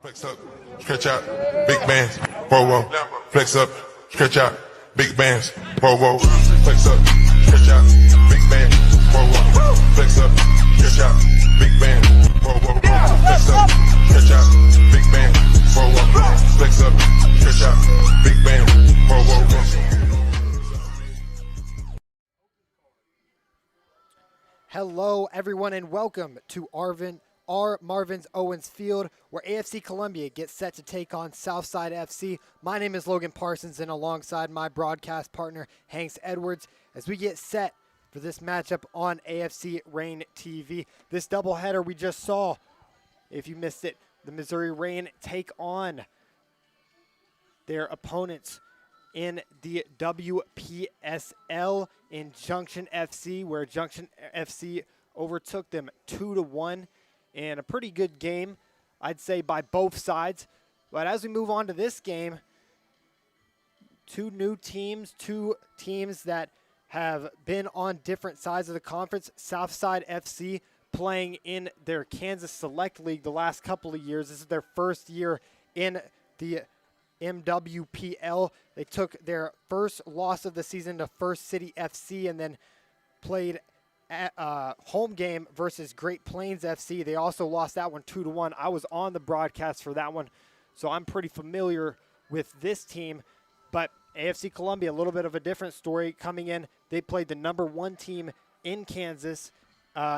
Flex up, stretch out, big bands, whoa, whoa. Flex up, stretch out, big bands, whoa, whoa. Flex up, stretch out, big bands, whoa, whoa. Flex up, stretch out, big bands, whoa, whoa. Flex up, stretch out, big bands, whoa, whoa. Flex up, stretch out, big bands, whoa, whoa. Hello, everyone, and welcome to R. Marvin's Owens Field, where AFC Columbia gets set to take on Southside FC. My name is Logan Parsons, and alongside my broadcast partner, Hanks Edwards, as we get set for this matchup on AFC Reign TV. This doubleheader we just saw, if you missed it, the Missouri Reign take on their opponents in the WPSL in Junction FC, where Junction FC overtook them 2-1 in a pretty good game, I'd say, by both sides. But as we move on to this game, two teams that have been on different sides of the conference. Southside FC playing in their Kansas Select League the last couple of years. This is their first year in the MWPL. They took their first loss of the season to First City FC and then played a home game versus Great Plains FC. They also lost that one 2-1. I was on the broadcast for that one, so I'm pretty familiar with this team. But AFC Columbia, a little bit of a different story coming in. They played the number one team in Kansas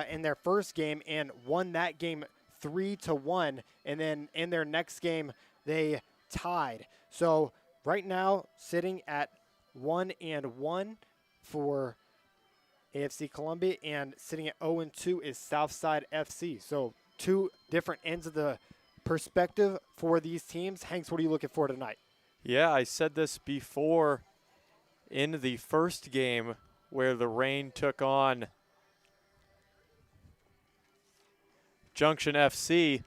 in their first game and won that game 3-1. And then in their next game, they tied. So right now, sitting at 1-1 for AFC Columbia, and sitting at 0-2 is Southside FC. So two different ends of the perspective for these teams. Hanks, what are you looking for tonight? Yeah, I said this before in the first game where the Reign took on Junction FC,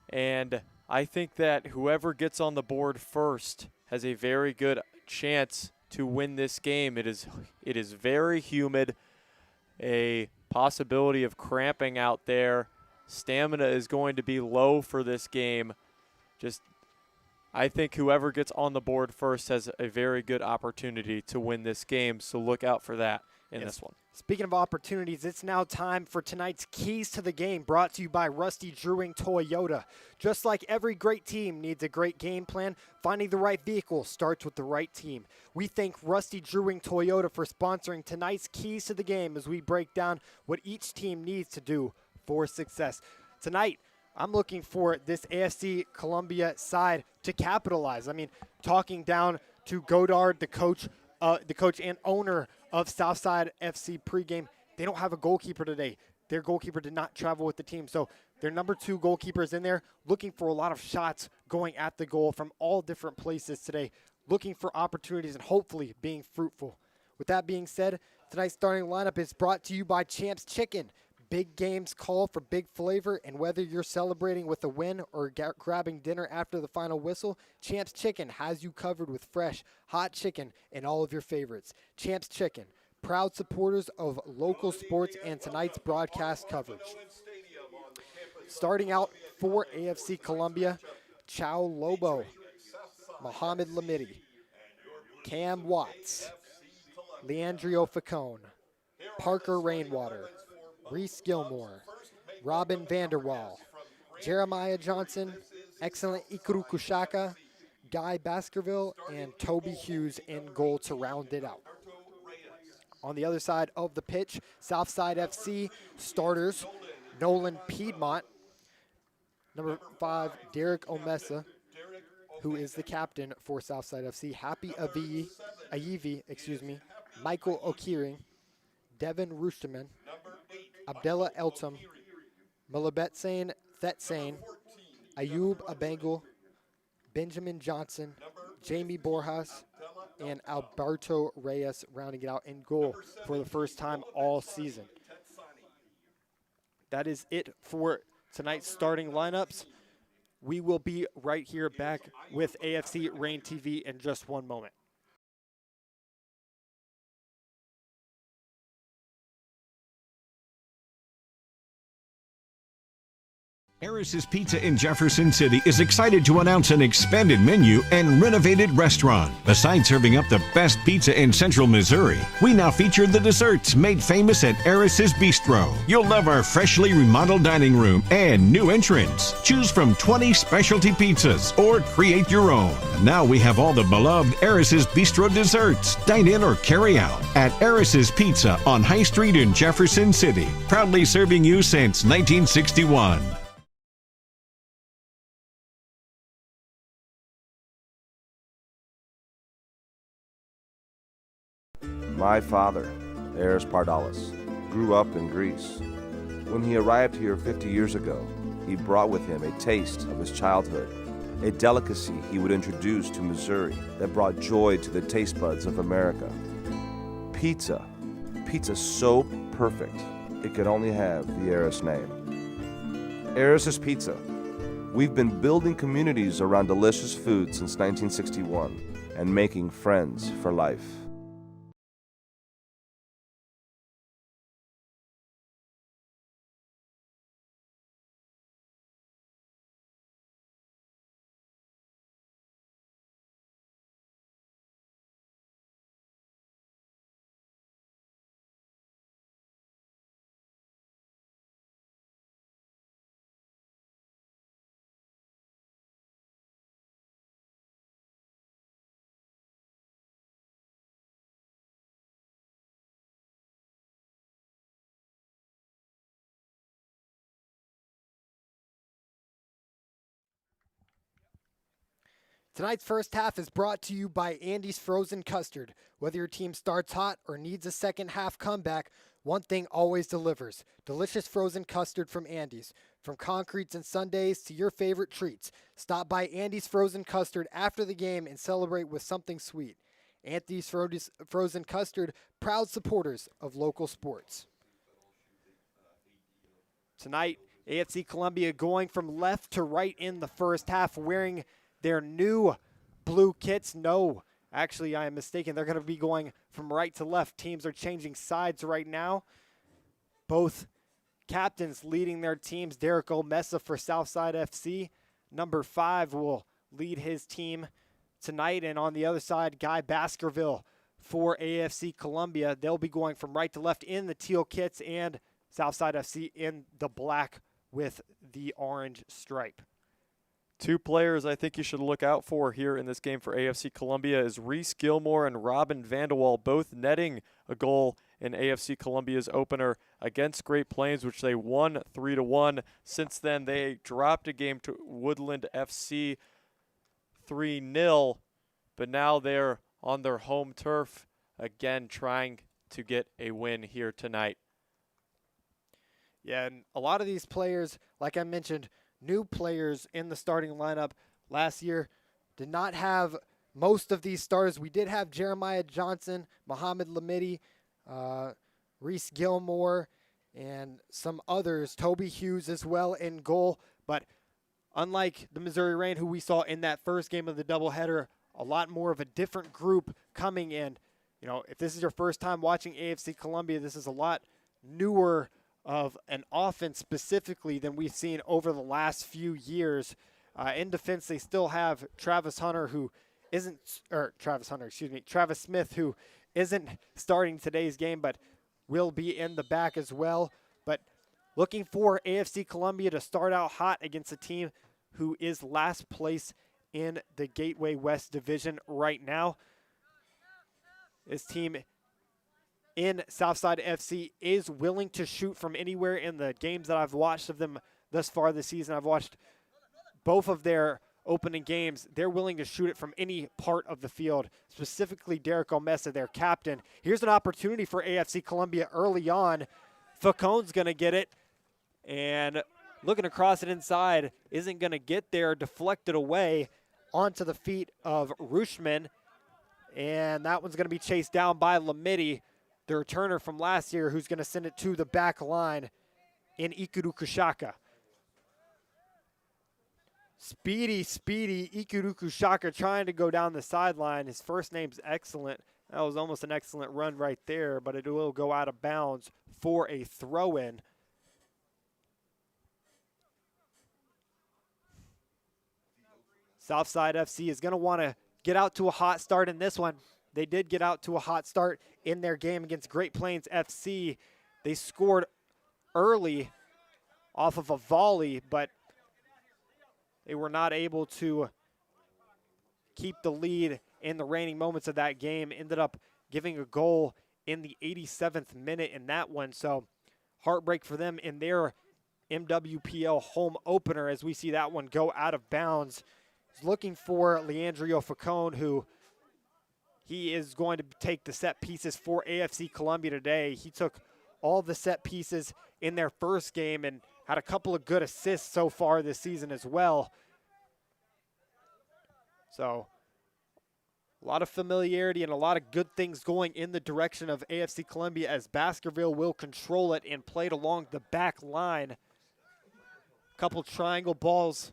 and I think that whoever gets on the board first has a very good chance to win this game. It is very humid, a possibility of cramping out there. Stamina is going to be low for this game. I think whoever gets on the board first has a very good opportunity to win this game, so look out for that in this one. Speaking of opportunities, it's now time for tonight's Keys to the Game, brought to you by Rusty Drewing Toyota. Just like every great team needs a great game plan, finding the right vehicle starts with the right team. We thank Rusty Drewing Toyota for sponsoring tonight's Keys to the Game as we break down what each team needs to do for success. Tonight, I'm looking for this AFC Columbia side to capitalize. I mean, talking down to Godard, the coach and owner of Southside FC pregame, they don't have a goalkeeper today. Their goalkeeper did not travel with the team. So their number two goalkeeper is in there, looking for a lot of shots going at the goal from all different places today, looking for opportunities and hopefully being fruitful. With that being said, tonight's starting lineup is brought to you by Champs Chicken. Big games call for big flavor, and whether you're celebrating with a win or grabbing dinner after the final whistle, Champs Chicken has you covered with fresh, hot chicken and all of your favorites. Champs Chicken, proud supporters of local sports and tonight's broadcast coverage. Starting out for AFC Columbia, Chow Lobo, Mohamed Lamidi, Cam Watts, Leandro Facone, Parker Rainwater, Reese Gilmore, Robin Vanderwall, Jeremiah Johnson, excellent Ikuru Kushaka, Guy Baskerville, and Toby Hughes in goal to round it out. On the other side of the pitch, Southside FC starters, Nolan Piedmont, number 5, Derek Omesa, who is the captain for Southside FC, Happy Ayivi, Michael Okiring, Devin Rushterman, Abdullah Eltum, Malabetsane Thetsane, Ayub Abengal, Benjamin Johnson, Jamie Borjas, and Alberto Reyes rounding it out in goal for the first time all season. That is it for tonight's starting lineups. We will be right here back with AFC Reign TV in just one moment. Harris's Pizza in Jefferson City is excited to announce an expanded menu and renovated restaurant. Besides serving up the best pizza in central Missouri, we now feature the desserts made famous at Harris's Bistro. You'll love our freshly remodeled dining room and new entrance. Choose from 20 specialty pizzas or create your own. Now we have all the beloved Harris's Bistro desserts. Dine in or carry out at Harris's Pizza on High Street in Jefferson City. Proudly serving you since 1961. My father, Eris Pardalis, grew up in Greece. When he arrived here 50 years ago, he brought with him a taste of his childhood, a delicacy he would introduce to Missouri that brought joy to the taste buds of America. Pizza. Pizza so perfect, it could only have the Eris name. Eris's Pizza. We've been building communities around delicious food since 1961 and making friends for life. Tonight's first half is brought to you by Andy's Frozen Custard. Whether your team starts hot or needs a second half comeback, one thing always delivers: delicious frozen custard from Andy's. From concretes and sundaes to your favorite treats, stop by Andy's Frozen Custard after the game and celebrate with something sweet. Andy's Frozen Custard, proud supporters of local sports. Tonight, AFC Columbia going from left to right in the first half, wearing their new blue kits. No, actually, I am mistaken. They're going to be going from right to left. Teams are changing sides right now. Both captains leading their teams. Derek Olmesa for Southside FC. Number 5 will lead his team tonight. And on the other side, Guy Baskerville for AFC Columbia. They'll be going from right to left in the teal kits, and Southside FC in the black with the orange stripe. Two players I think you should look out for here in this game for AFC Columbia is Reese Gilmore and Robin Vanderwall, both netting a goal in AFC Columbia's opener against Great Plains, which they won 3-1. Since then, they dropped a game to Woodland FC 3-0, but now they're on their home turf again trying to get a win here tonight. Yeah, and a lot of these players, like I mentioned, new players in the starting lineup last year, did not have most of these starters. We did have Jeremiah Johnson, Muhammad Lamidi, Reese Gilmore, and some others, Toby Hughes as well in goal. But unlike the Missouri Reign, who we saw in that first game of the doubleheader, a lot more of a different group coming in. You know, if this is your first time watching AFC Columbia, this is a lot newer of an offense specifically than we've seen over the last few years. In defense, they still have Travis Smith, who isn't starting today's game, but will be in the back as well. But looking for AFC Columbia to start out hot against a team who is last place in the Gateway West Division right now. This team in Southside FC is willing to shoot from anywhere. In the games that I've watched of them thus far this season, I've watched both of their opening games. They're willing to shoot it from any part of the field, specifically Derek Olmesa, their captain. Here's an opportunity for AFC Columbia early on. Facone's going to get it, and looking across it inside, isn't going to get there, deflected away onto the feet of Rushman, and that one's going to be chased down by Lamidi, the returner from last year, who's going to send it to the back line in Ikuru Kushaka. Speedy Ikuru Kushaka trying to go down the sideline. His first name's excellent. That was almost an excellent run right there, but it will go out of bounds for a throw-in. Southside FC is going to want to get out to a hot start in this one. They did get out to a hot start in their game against Great Plains FC. They scored early off of a volley, but they were not able to keep the lead in the reigning moments of that game. Ended up giving a goal in the 87th minute in that one. So heartbreak for them in their MWPL home opener as we see that one go out of bounds. He's looking for Leandro Facone, who he is going to take the set pieces for AFC Columbia today. He took all the set pieces in their first game and had a couple of good assists so far this season as well. So a lot of familiarity and a lot of good things going in the direction of AFC Columbia as Baskerville will control it and play it along the back line. Couple triangle balls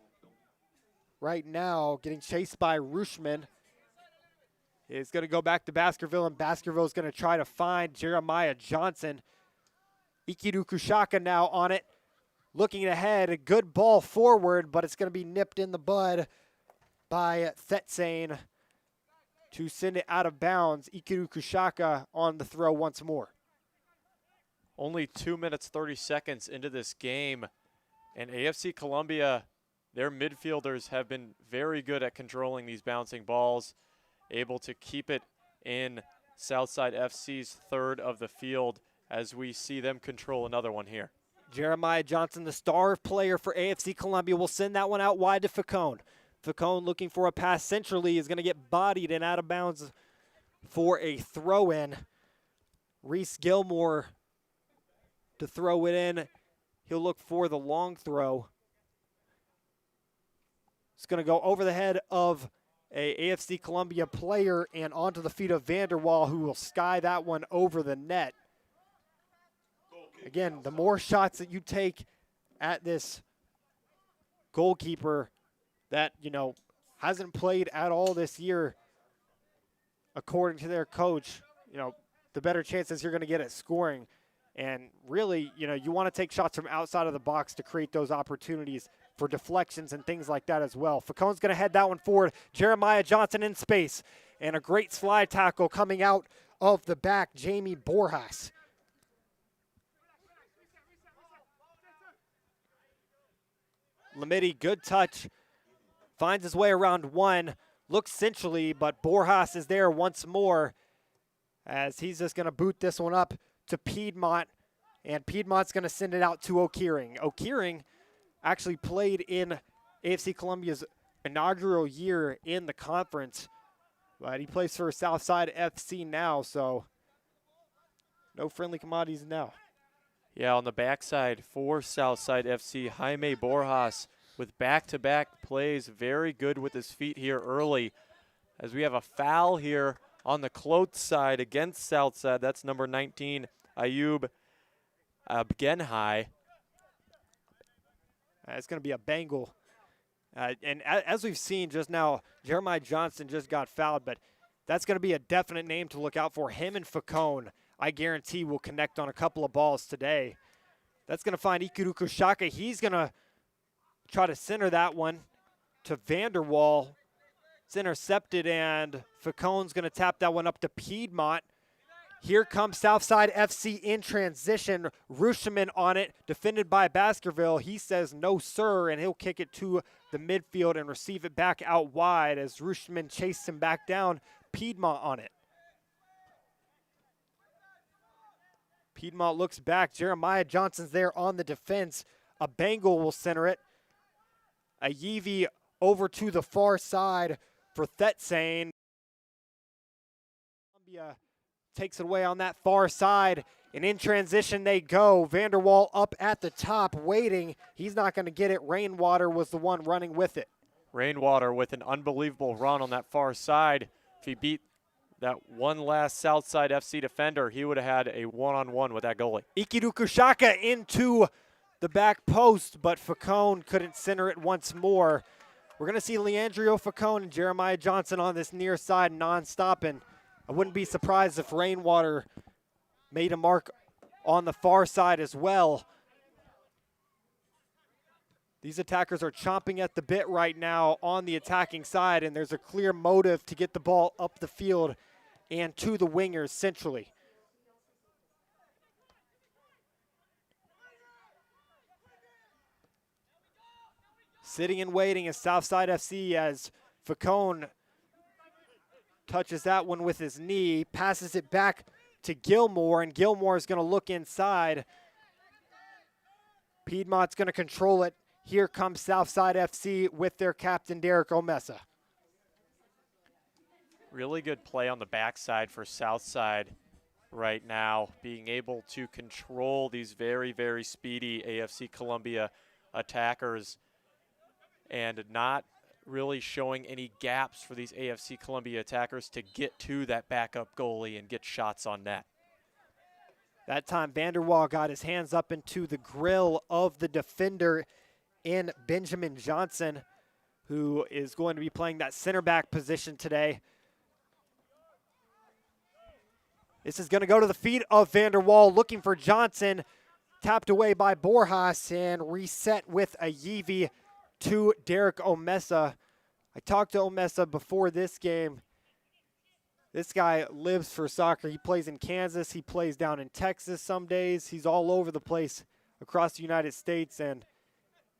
right now getting chased by Rushman. It's going to go back to Baskerville, and Baskerville is going to try to find Jeremiah Johnson. Ikiru Kushaka now on it, looking ahead. A good ball forward, but it's going to be nipped in the bud by Thetsane to send it out of bounds. Ikiru Kushaka on the throw once more. Only 2 minutes, 30 seconds into this game, and AFC Columbia, their midfielders have been very good at controlling these bouncing balls, able to keep it in Southside FC's third of the field as we see them control another one here. Jeremiah Johnson, the star player for AFC Columbia, will send that one out wide to Facone. Facone looking for a pass centrally is going to get bodied and out of bounds for a throw-in. Reese Gilmore to throw it in. He'll look for the long throw. It's going to go over the head of a AFC Columbia player and onto the feet of Vanderwall, who will sky that one over the net. Again, the more shots that you take at this goalkeeper that, hasn't played at all this year, according to their coach, the better chances you're going to get at scoring. And really, you want to take shots from outside of the box to create those opportunities for deflections and things like that as well. Facone's going to head that one forward. Jeremiah Johnson in space. And a great slide tackle coming out of the back, Jamie Borjas. Lamidi, good touch. Finds his way around one. Looks centrally, but Borjas is there once more as he's just going to boot this one up to Piedmont. And Piedmont's going to send it out to O'Keering. O'Keering actually played in AFC Columbia's inaugural year in the conference, but he plays for Southside FC now, so no friendly commodities now. Yeah, on the backside for Southside FC, Jaime Borjas with back-to-back plays, very good with his feet here early. As we have a foul here on the Cloth side against Southside, that's number 19, Ayub Abgenhai. It's going to be a Bengal. And as we've seen just now, Jeremiah Johnson just got fouled, but that's going to be a definite name to look out for. Him and Facone, I guarantee, will connect on a couple of balls today. That's going to find Ikiru Kushaka. He's going to try to center that one to Vanderwall. It's intercepted, and Facone's going to tap that one up to Piedmont. Here comes Southside FC in transition. Rushman on it, defended by Baskerville. He says no, sir, and he'll kick it to the midfield and receive it back out wide as Rushman chases him back down. Piedmont on it. Piedmont looks back. Jeremiah Johnson's there on the defense. A Bengal will center it. A Yeevee over to the far side for Thetsane. Columbia takes it away on that far side, and in transition they go. Vanderwall up at the top, waiting. He's not going to get it. Rainwater was the one running with it. Rainwater with an unbelievable run on that far side. If he beat that one last Southside FC defender, he would have had a one-on-one with that goalie. Ikiru Kushaka into the back post, but Facone couldn't center it once more. We're going to see Leandro Facone and Jeremiah Johnson on this near side non-stop, and I wouldn't be surprised if Rainwater made a mark on the far side as well. These attackers are chomping at the bit right now on the attacking side, and there's a clear motive to get the ball up the field and to the wingers centrally. Sitting and waiting is Southside FC as Facone touches that one with his knee, passes it back to Gilmore, and Gilmore is going to look inside. Piedmont's going to control it. Here comes Southside FC with their captain, Derek Omesa. Really good play on the backside for Southside right now, being able to control these very, very speedy AFC Columbia attackers and not really showing any gaps for these AFC Columbia attackers to get to that backup goalie and get shots on net. That time, Vanderwall got his hands up into the grill of the defender in Benjamin Johnson, who is going to be playing that center back position today. This is going to go to the feet of Vanderwall, looking for Johnson, tapped away by Borjas, and reset with a Yeevee to Derek Omesa. I talked to Omesa before this game. This guy lives for soccer. He plays in Kansas. He plays down in Texas some days. He's all over the place across the United States, and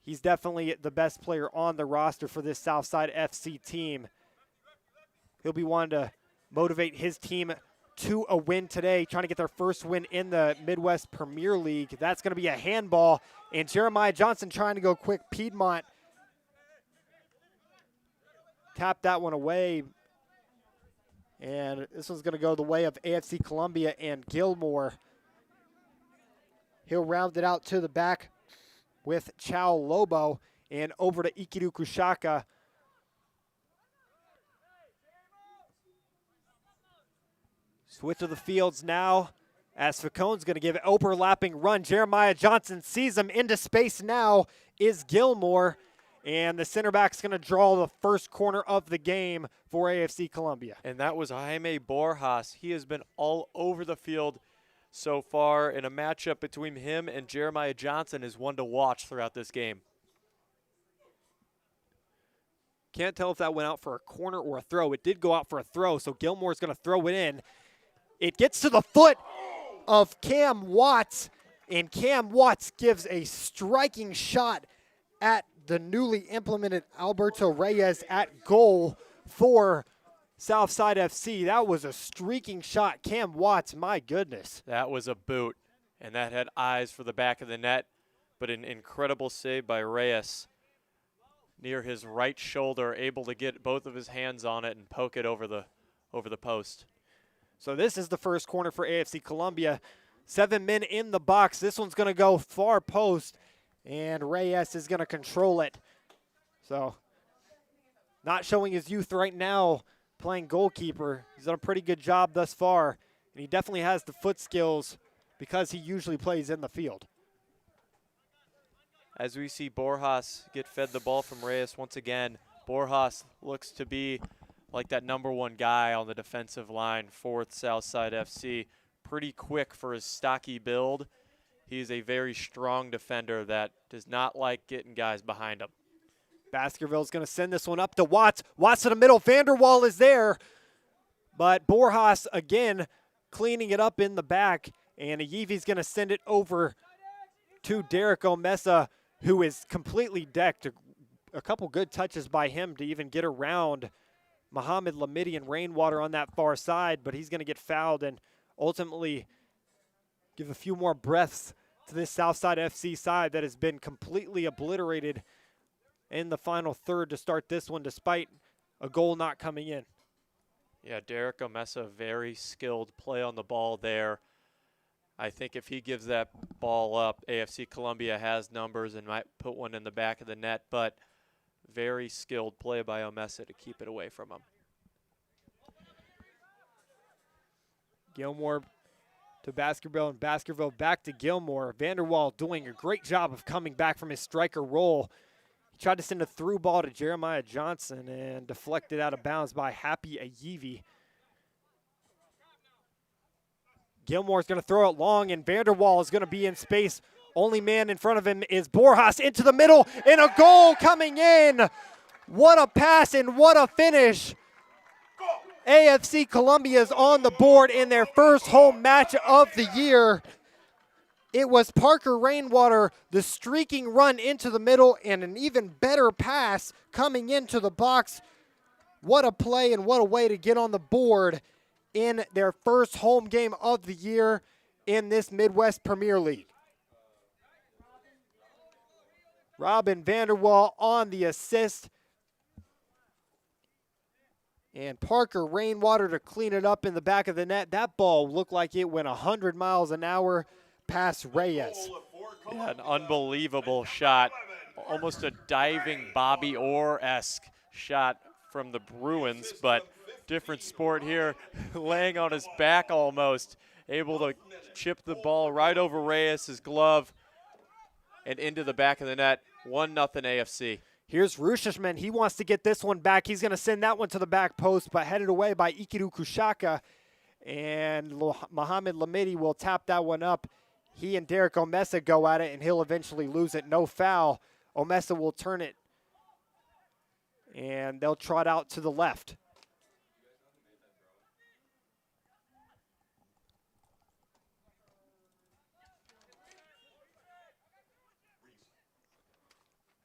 he's definitely the best player on the roster for this Southside FC team. He'll be wanting to motivate his team to a win today, trying to get their first win in the Midwest Premier League. That's going to be a handball, and Jeremiah Johnson trying to go quick. Piedmont tapped that one away, and this one's going to go the way of AFC Columbia and Gilmore. He'll round it out to the back with Chow Lobo and over to Ikiru Kushaka. Switch of the fields now as Facone's going to give an overlapping run. Jeremiah Johnson sees him into space now is Gilmore. And the center back's going to draw the first corner of the game for AFC Columbia. And that was Jaime Borjas. He has been all over the field so far, and a matchup between him and Jeremiah Johnson is one to watch throughout this game. Can't tell if that went out for a corner or a throw. It did go out for a throw, so Gilmore's going to throw it in. It gets to the foot of Cam Watts, and Cam Watts gives a striking shot at the newly implemented Alberto Reyes at goal for Southside FC. That was a streaking shot. Cam Watts, my goodness. That was a boot, and that had eyes for the back of the net, but an incredible save by Reyes near his right shoulder, able to get both of his hands on it and poke it over the post. So this is the first corner for AFC Columbia. 7 men in the box. This one's going to go far post, and Reyes is going to control it. So not showing his youth right now, playing goalkeeper. He's done a pretty good job thus far, and he definitely has the foot skills because he usually plays in the field. As we see Borjas get fed the ball from Reyes once again, Borjas looks to be like that #1 guy on the defensive line for Southside FC. Pretty quick for his stocky build. He's a very strong defender that does not like getting guys behind him. Baskerville's going to send this one up to Watts. Watts to the middle. Vanderwall is there. But Borjas, again, cleaning it up in the back. And Yeevee's going to send it over to Derek Omesa, who is completely decked. A couple good touches by him to even get around Mohamed Lamidi and Rainwater on that far side. But he's going to get fouled and ultimately give a few more breaths to this Southside FC side that has been completely obliterated in the final third to start this one, despite a goal not coming in. Yeah, Derek Omesa, very skilled play on the ball there. I think if he gives that ball up, AFC Columbia has numbers and might put one in the back of the net, but very skilled play by Omesa to keep it away from him. Gilmore to Baskerville, and Baskerville back to Gilmore. Vanderwall doing a great job of coming back from his striker role. He tried to send a through ball to Jeremiah Johnson and deflected out of bounds by Happy Yeevee. Gilmore's going to throw it long, and Vanderwall is going to be in space Only man in front of him is Borjas into the middle, and a goal coming in. What a pass and what a finish. AFC Columbia is on the board in their first home match of the year. It was Parker Rainwater, the streaking run into the middle, and an even better pass coming into the box. What a play and what a way to get on the board in their first home game of the year in this Midwest Premier League. Robin Vanderwall on the assist. And Parker Rainwater to clean it up in the back of the net. That ball looked like it went 100 miles an hour past Reyes. Yeah, an unbelievable shot. Almost a diving Bobby Orr-esque shot from the Bruins, but different sport here. Laying on his back almost. Able to chip the ball right over Reyes' glove and into the back of the net. 1-0 AFC. Here's Rushishman. He wants to get this one back. He's going to send that one to the back post, but headed away by Ikiru Kushaka. And Mohamed Lamidi will tap that one up. He and Derek Omesa go at it, and he'll eventually lose it. No foul. Omesa will turn it, and they'll trot out to the left.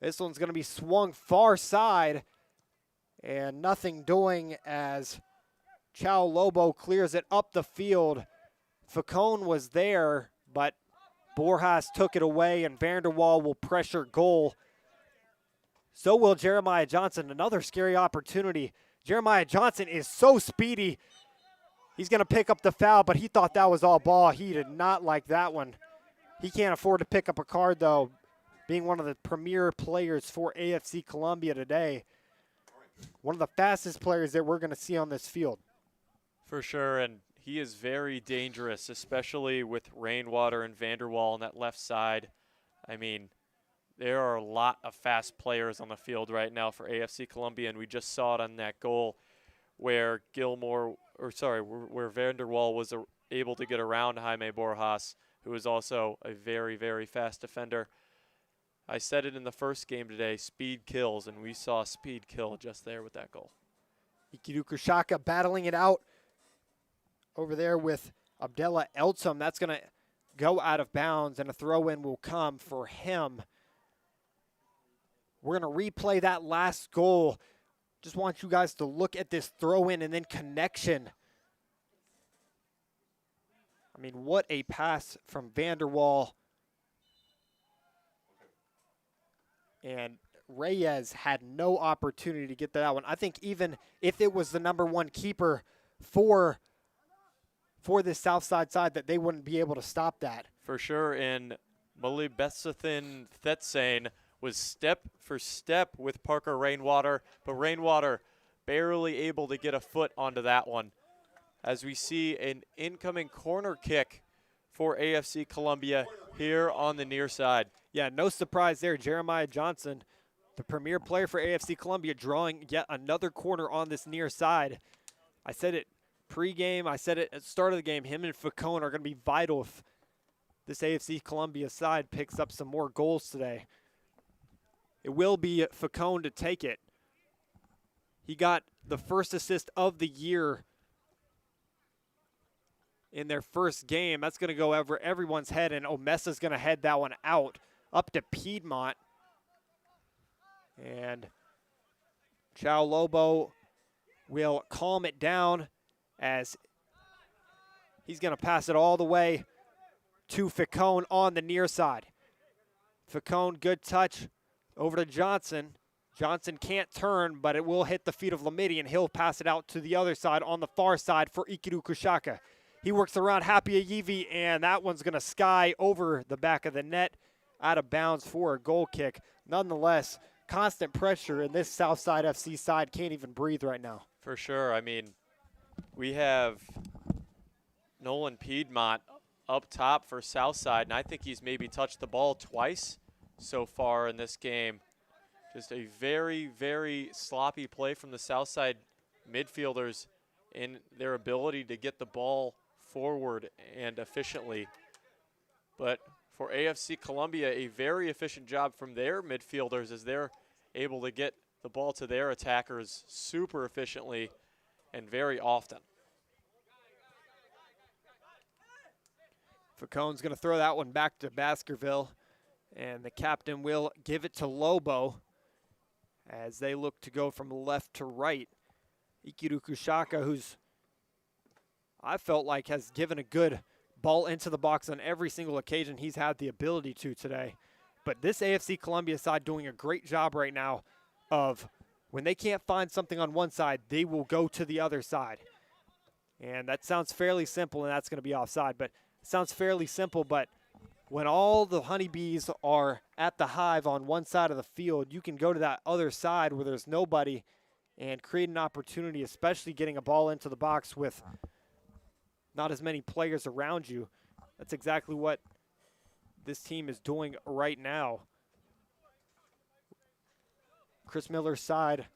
This one's going to be swung far side, and nothing doing as Chow Lobo clears it up the field. Facone was there, but Borjas took it away, and Vanderwall will pressure goal. So will Jeremiah Johnson. Another scary opportunity. Jeremiah Johnson is so speedy. He's going to pick up the foul, but he thought that was all ball. He did not like that one. He can't afford to pick up a card, though, being one of the premier players for AFC Columbia today. One of the fastest players that we're going to see on this field. For sure, and he is very dangerous, especially with Rainwater and Vanderwall on that left side. I mean, there are a lot of fast players on the field right now for AFC Columbia, and we just saw it on that goal where where Vanderwall was able to get around Jaime Borjas, who is also a very, very fast defender. I said it in the first game today, speed kills, and we saw speed kill just there with that goal. Ikiru Kushaka battling it out over there with Abdullah Eltsum. That's going to go out of bounds, and a throw-in will come for him. We're going to replay that last goal. Just want you guys to look at this throw-in and then connection. I mean, what a pass from Vanderwall. And Reyes had no opportunity to get that one. I think even if it was the number one keeper for this Southside side, that they wouldn't be able to stop that. For sure, and Malibesathin Thetsane was step for step with Parker Rainwater, but Rainwater barely able to get a foot onto that one. As we see an incoming corner kick for AFC Columbia here on the near side. Yeah, no surprise there. Jeremiah Johnson, the premier player for AFC Columbia, drawing yet another corner on this near side. I said it pre-game. I said it at the start of the game. Him and Facone are going to be vital if this AFC Columbia side picks up some more goals today. It will be Facone to take it. He got the first assist of the year in their first game. That's going to go over everyone's head, and Omesa's going to head that one out up to Piedmont. And Chow Lobo will calm it down as he's going to pass it all the way to Facone on the near side. Facone, good touch over to Johnson. Johnson can't turn, but it will hit the feet of Lamidi, and he'll pass it out to the other side on the far side for Ikiru Kushaka. He works around Happy Ayivi, and that one's going to sky over the back of the net, out of bounds for a goal kick. Nonetheless, constant pressure, and this Southside FC side can't even breathe right now. For sure. I mean, we have Nolan Piedmont up top for Southside, and I think he's maybe touched the ball twice so far in this game. Just a very, very sloppy play from the Southside midfielders in their ability to get the ball forward and efficiently. But for AFC Columbia, a very efficient job from their midfielders as they're able to get the ball to their attackers super efficiently and very often. Falcone's going to throw that one back to Baskerville, and the captain will give it to Lobo as they look to go from left to right. Ikiru Kushaka, who's I felt like has given a good ball into the box on every single occasion he's had the ability to today. But this AFC Columbia side doing a great job right now of when they can't find something on one side, they will go to the other side. And that sounds fairly simple, and that's going to be offside. But it sounds fairly simple, but when all the honeybees are at the hive on one side of the field, you can go to that other side where there's nobody and create an opportunity, especially getting a ball into the box with not as many players around you. That's exactly what this team is doing right now. Chris Miller's side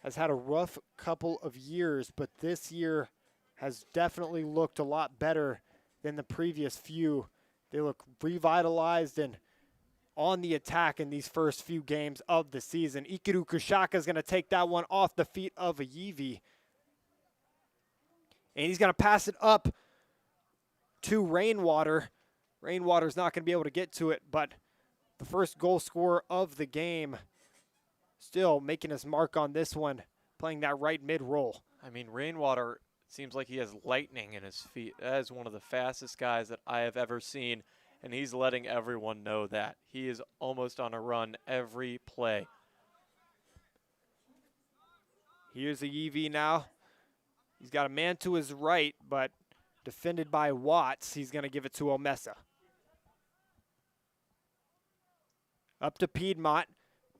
has had a rough couple of years, but this year has definitely looked a lot better than the previous few. They look revitalized and on the attack in these first few games of the season. Ikiru Kushaka is going to take that one off the feet of Ayivi. And he's going to pass it up to Rainwater. Rainwater's not going to be able to get to it, but the first goal scorer of the game still making his mark on this one, playing that right mid role. I mean, Rainwater seems like he has lightning in his feet. That is one of the fastest guys that I have ever seen, and he's letting everyone know that. He is almost on a run every play. Here's Ayivi now. He's got a man to his right, but defended by Watts. He's going to give it to Omesa. Up to Piedmont.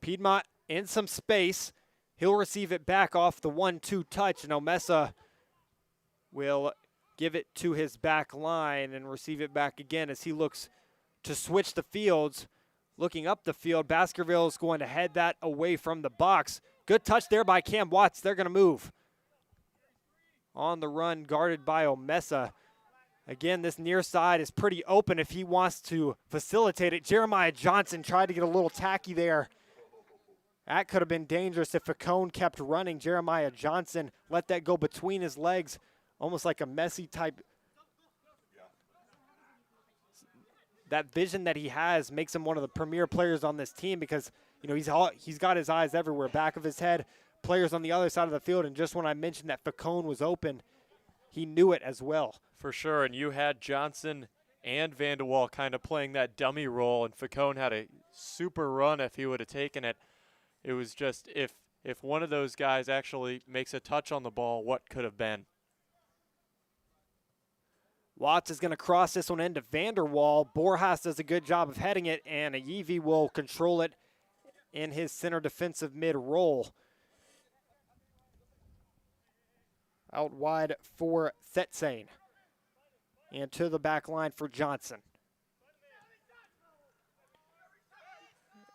Piedmont in some space. He'll receive it back off the 1-2 touch, and Omesa will give it to his back line and receive it back again as he looks to switch the fields. Looking up the field, Baskerville is going to head that away from the box. Good touch there by Cam Watts. They're going to move. On the run, guarded by Omesa. Again, this near side is pretty open if he wants to facilitate it. Jeremiah Johnson tried to get a little tacky there. That could have been dangerous if Facone kept running. Jeremiah Johnson let that go between his legs, almost like a Messi type. That vision that he has makes him one of the premier players on this team because, you know, he's got his eyes everywhere, back of his head, players on the other side of the field, and just when I mentioned that Facone was open, he knew it as well. For sure, and you had Johnson and Vanderwall kind of playing that dummy role, and Facone had a super run if he would have taken it. It was just if one of those guys actually makes a touch on the ball, what could have been? Watts is going to cross this one into Vanderwall. Borjas does a good job of heading it, and Ayivi will control it in his center defensive mid role. Out wide for Thetsane. And to the back line for Johnson.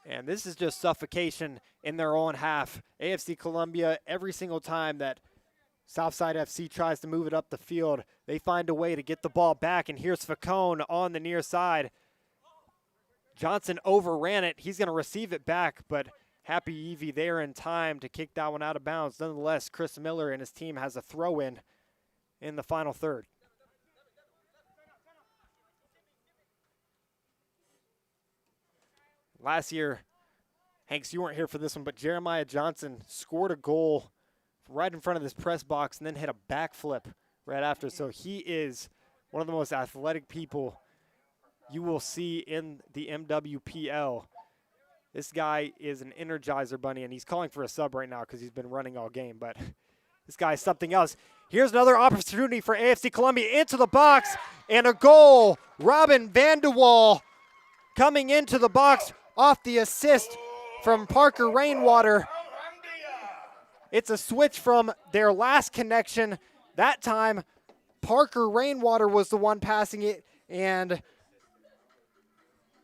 And this is just suffocation in their own half. AFC Columbia, every single time that Southside FC tries to move it up the field, they find a way to get the ball back. And here's Facone on the near side. Johnson overran it. He's going to receive it back, but Happy Evie there in time to kick that one out of bounds. Nonetheless, Chris Miller and his team has a throw-in in the final third. Last year, Hanks, you weren't here for this one, but Jeremiah Johnson scored a goal right in front of this press box and then hit a backflip right after. So he is one of the most athletic people you will see in the MWPL. This guy is an Energizer bunny, and he's calling for a sub right now because he's been running all game, but this guy is something else. Here's another opportunity for AFC Columbia into the box, and a goal. Robin Vanderwall coming into the box off the assist from Parker Rainwater. It's a switch from their last connection. That time, Parker Rainwater was the one passing it, and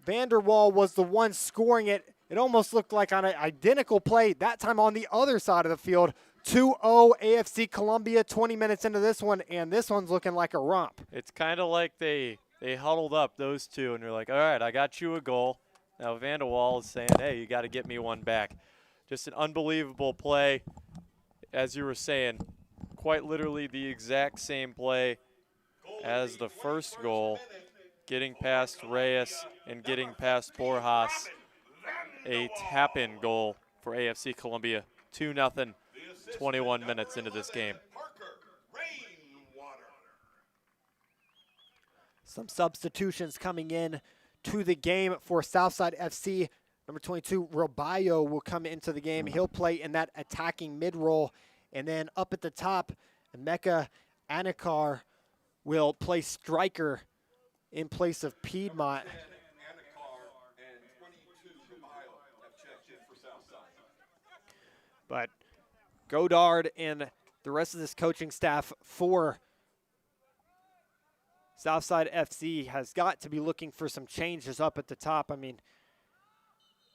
Vanderwall was the one scoring it. It almost looked like on an identical play, that time on the other side of the field. 2-0 AFC Columbia, 20 minutes into this one, and this one's looking like a romp. It's kind of like they they huddled up, those two, and they're like, all right, I got you a goal. Now Vanderwall is saying, hey, you got to get me one back. Just an unbelievable play. As you were saying, quite literally the exact same play as the first goal, getting past Reyes and getting past Borjas. A tap-in goal for AFC Columbia, 2-0, 21 minutes into this game. Some substitutions coming in to the game for Southside FC. Number 22, Roballo, will come into the game. He'll play in that attacking mid-role. And then up at the top, Emeka Anakar will play striker in place of Piedmont. But Godard and the rest of this coaching staff for Southside FC has got to be looking for some changes up at the top. I mean,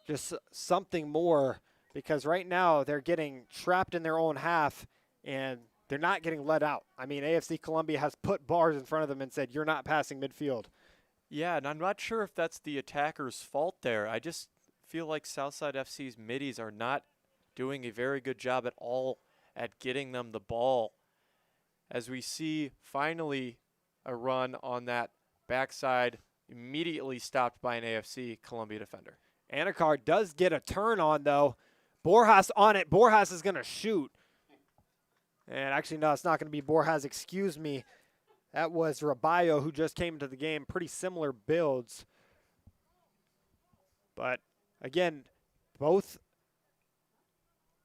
just something more, because right now they're getting trapped in their own half and they're not getting let out. I mean, AFC Columbia has put bars in front of them and said, you're not passing midfield. Yeah, and I'm not sure if that's the attacker's fault there. I just feel like Southside FC's middies are not doing a very good job at all at getting them the ball. As we see finally a run on that backside, immediately stopped by an AFC Columbia defender. Anakar does get a turn on, though. Borjas on it. Borjas is going to shoot. And actually, no, it's not going to be Borjas. Excuse me. That was Roballo, who just came into the game. Pretty similar builds. But, again, both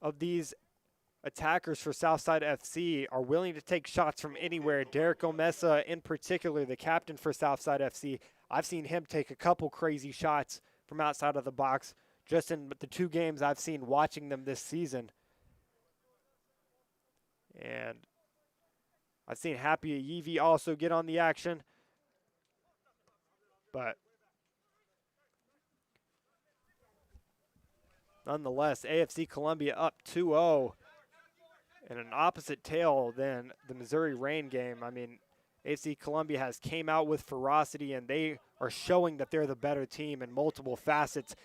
of these attackers for Southside FC are willing to take shots from anywhere. Derek Omesa, in particular, the captain for Southside FC, I've seen him take a couple crazy shots from outside of the box just in the 2 games I've seen watching them this season. And I've seen Happy Ayivi also get on the action. But nonetheless, AFC Columbia up 2-0 in an opposite tail than the Missouri Reign game. I mean, AFC Columbia has came out with ferocity, and they are showing that they're the better team in multiple facets.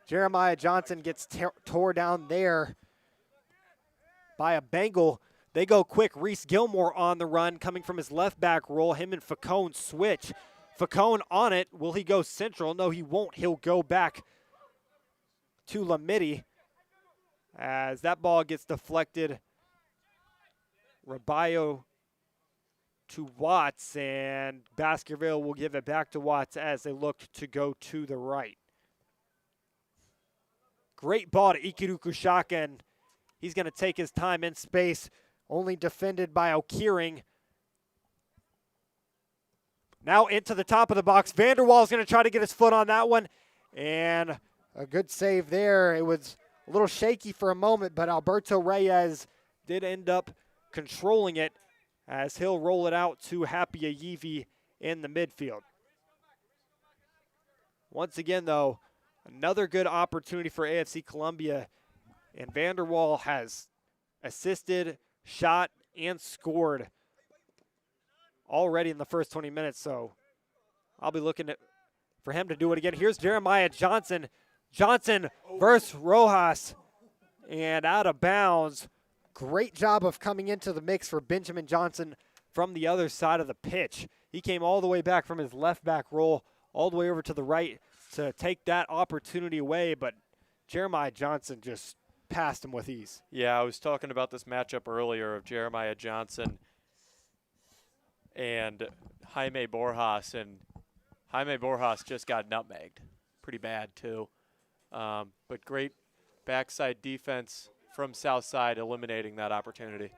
Jeremiah Johnson gets tore down there by a Bengal. They go quick. Reese Gilmore on the run, coming from his left back role. Him and Facone switch. Facone on it. Will he go central? No, he won't. He'll go back to Lamidi as that ball gets deflected. Roballo to Watts, and Baskerville will give it back to Watts as they look to go to the right. Great ball to Ikiru Kushaka, and he's going to take his time in space, only defended by O'Keering. Now into the top of the box. Vanderwall is going to try to get his foot on that one, and a good save there. It was a little shaky for a moment, but Alberto Reyes did end up controlling it as he'll roll it out to Happy Ayivi in the midfield. Once again, though, another good opportunity for AFC Columbia, and Vanderwall has assisted, shot, and scored already in the first 20 minutes, so I'll be looking for him to do it again. Here's Jeremiah Johnson. Johnson versus Rojas, and out of bounds. Great job of coming into the mix for Benjamin Johnson from the other side of the pitch. He came all the way back from his left back roll, all the way over to the right to take that opportunity away, but Jeremiah Johnson just passed him with ease. Yeah, I was talking about this matchup earlier of Jeremiah Johnson and Jaime Borjas, and Jaime Borjas just got nutmegged. Pretty bad, too. But great backside defense from Southside, eliminating that opportunity.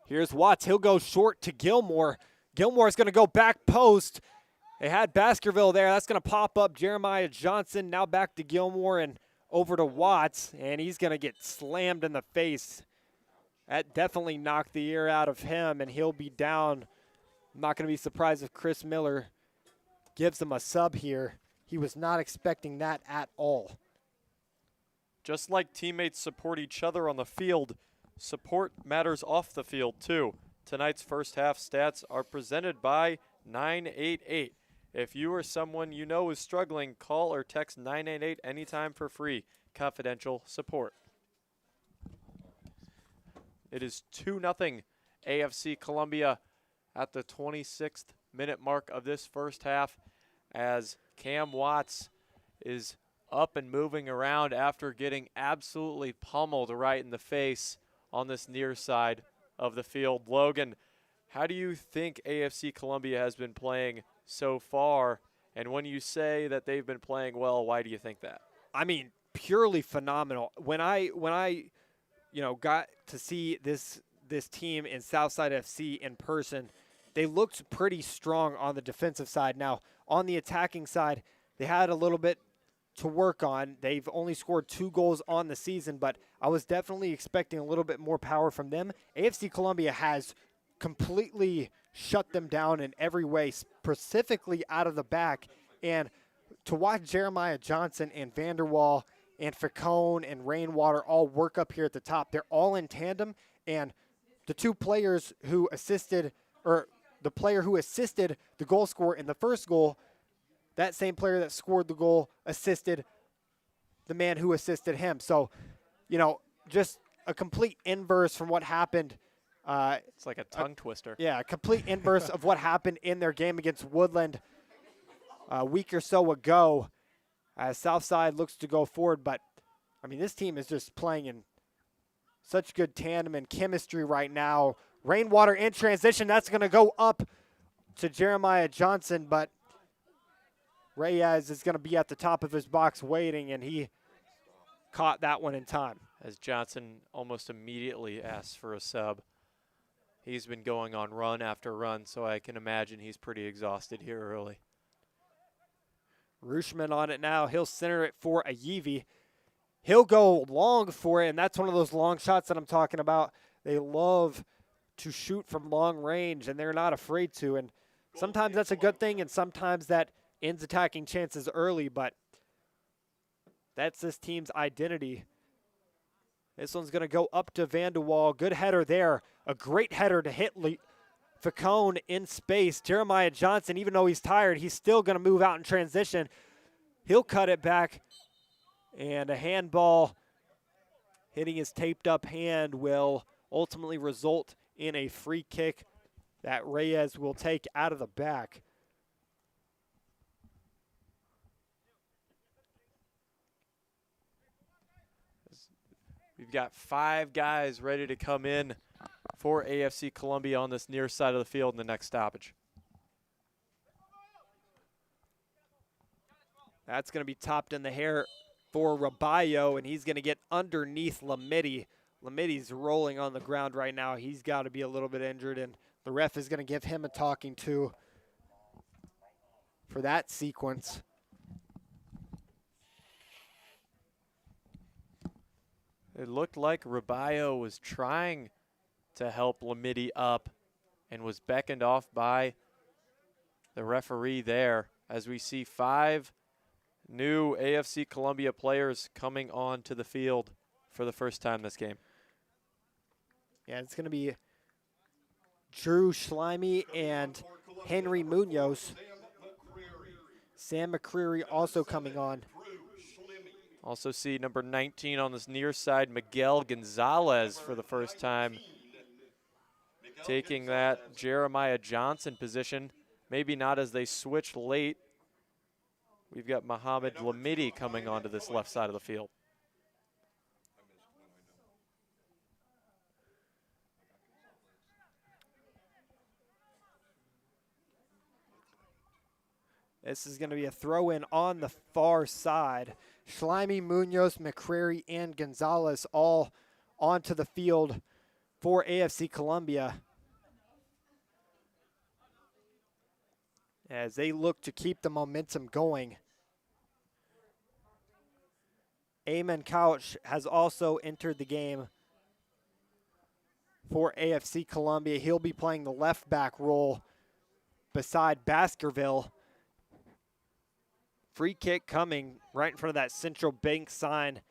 Here's Watts. He'll go short to Gilmore. Gilmore's going to go back post. They had Baskerville there. That's going to pop up Jeremiah Johnson. Now back to Gilmore and over to Watts, and he's going to get slammed in the face. That definitely knocked the ear out of him, and he'll be down. I'm not going to be surprised if Chris Miller gives him a sub here. He was not expecting that at all. Just like teammates support each other on the field, support matters off the field too. Tonight's first half stats are presented by 988. If you or someone you know is struggling, call or text 988 anytime for free. Confidential support. It is 2-0 AFC Columbia at the 26th minute mark of this first half as Cam Watts is up and moving around after getting absolutely pummeled right in the face on this near side of the field. Logan, how do you think AFC Columbia has been playing so far? And when you say that they've been playing well, why do you think that? I mean, purely phenomenal. When I got to see this team in Southside FC in person, they looked pretty strong on the defensive side. Now, on the attacking side, they had a little bit to work on. They've only scored 2 goals on the season, but I was definitely expecting a little bit more power from them. AFC Columbia has completely shut them down in every way, specifically out of the back. And to watch Jeremiah Johnson and Vanderwall and Facone and Rainwater all work up here at the top, they're all in tandem. And the two players who assisted, or the player who assisted the goal scorer in the first goal, that same player that scored the goal assisted the man who assisted him. So, just a complete inverse from what happened. It's like a tongue twister. Yeah, a complete inverse of what happened in their game against Woodland a week or so ago, as Southside looks to go forward. But, I mean, this team is just playing in such good tandem and chemistry right now. Rainwater in transition. That's going to go up to Jeremiah Johnson, but Reyes is going to be at the top of his box waiting, and he caught that one in time. As Johnson almost immediately asks for a sub. He's been going on run after run, so I can imagine he's pretty exhausted here early. Rushman on it now. He'll center it for Ayivi. He'll go long for it, and that's one of those long shots that I'm talking about. They love to shoot from long range, and they're not afraid to. And sometimes that's a good thing, and sometimes that ends attacking chances early, but that's this team's identity. This one's going to go up to Vanderwall. Good header there. A great header to hit Facone in space. Jeremiah Johnson, even though he's tired, he's still going to move out in transition. He'll cut it back, and a handball hitting his taped-up hand will ultimately result in a free kick that Reyes will take out of the back. We've got 5 guys ready to come in for AFC Columbia on this near side of the field in the next stoppage. That's going to be topped in the hair for Rabayo, and he's going to get underneath Lamidi. Lamidi's rolling on the ground right now. He's got to be a little bit injured, and the ref is going to give him a talking to for that sequence. It looked like Rabayo was trying to help Lamidi up and was beckoned off by the referee there, as we see 5 new AFC Columbia players coming on to the field for the first time this game. Yeah, it's going to be Drew Schleimy and Henry Munoz. Sam McCreary also coming on. Also see number 19 on this near side, Miguel Gonzalez, for the first time, taking that Jeremiah Johnson position. Maybe not as they switch late. We've got Mohamed Lamidi coming onto this left side of the field. This is going to be a throw-in on the far side. Schleimy, Munoz, McCreary, and Gonzalez all onto the field for AFC Columbia, as they look to keep the momentum going. Eamon Couch has also entered the game for AFC Columbia. He'll be playing the left back role beside Baskerville. Free kick coming right in front of that Central Bank sign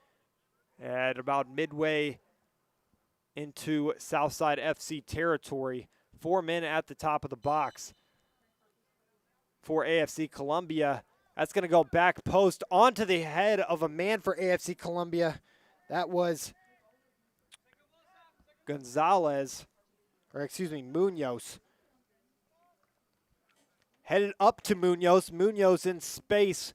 at about midway into Southside FC territory. 4 men at the top of the box. for AFC Columbia. That's going to go back post onto the head of a man for AFC Columbia. That was Munoz. Headed up to Munoz. Munoz in space,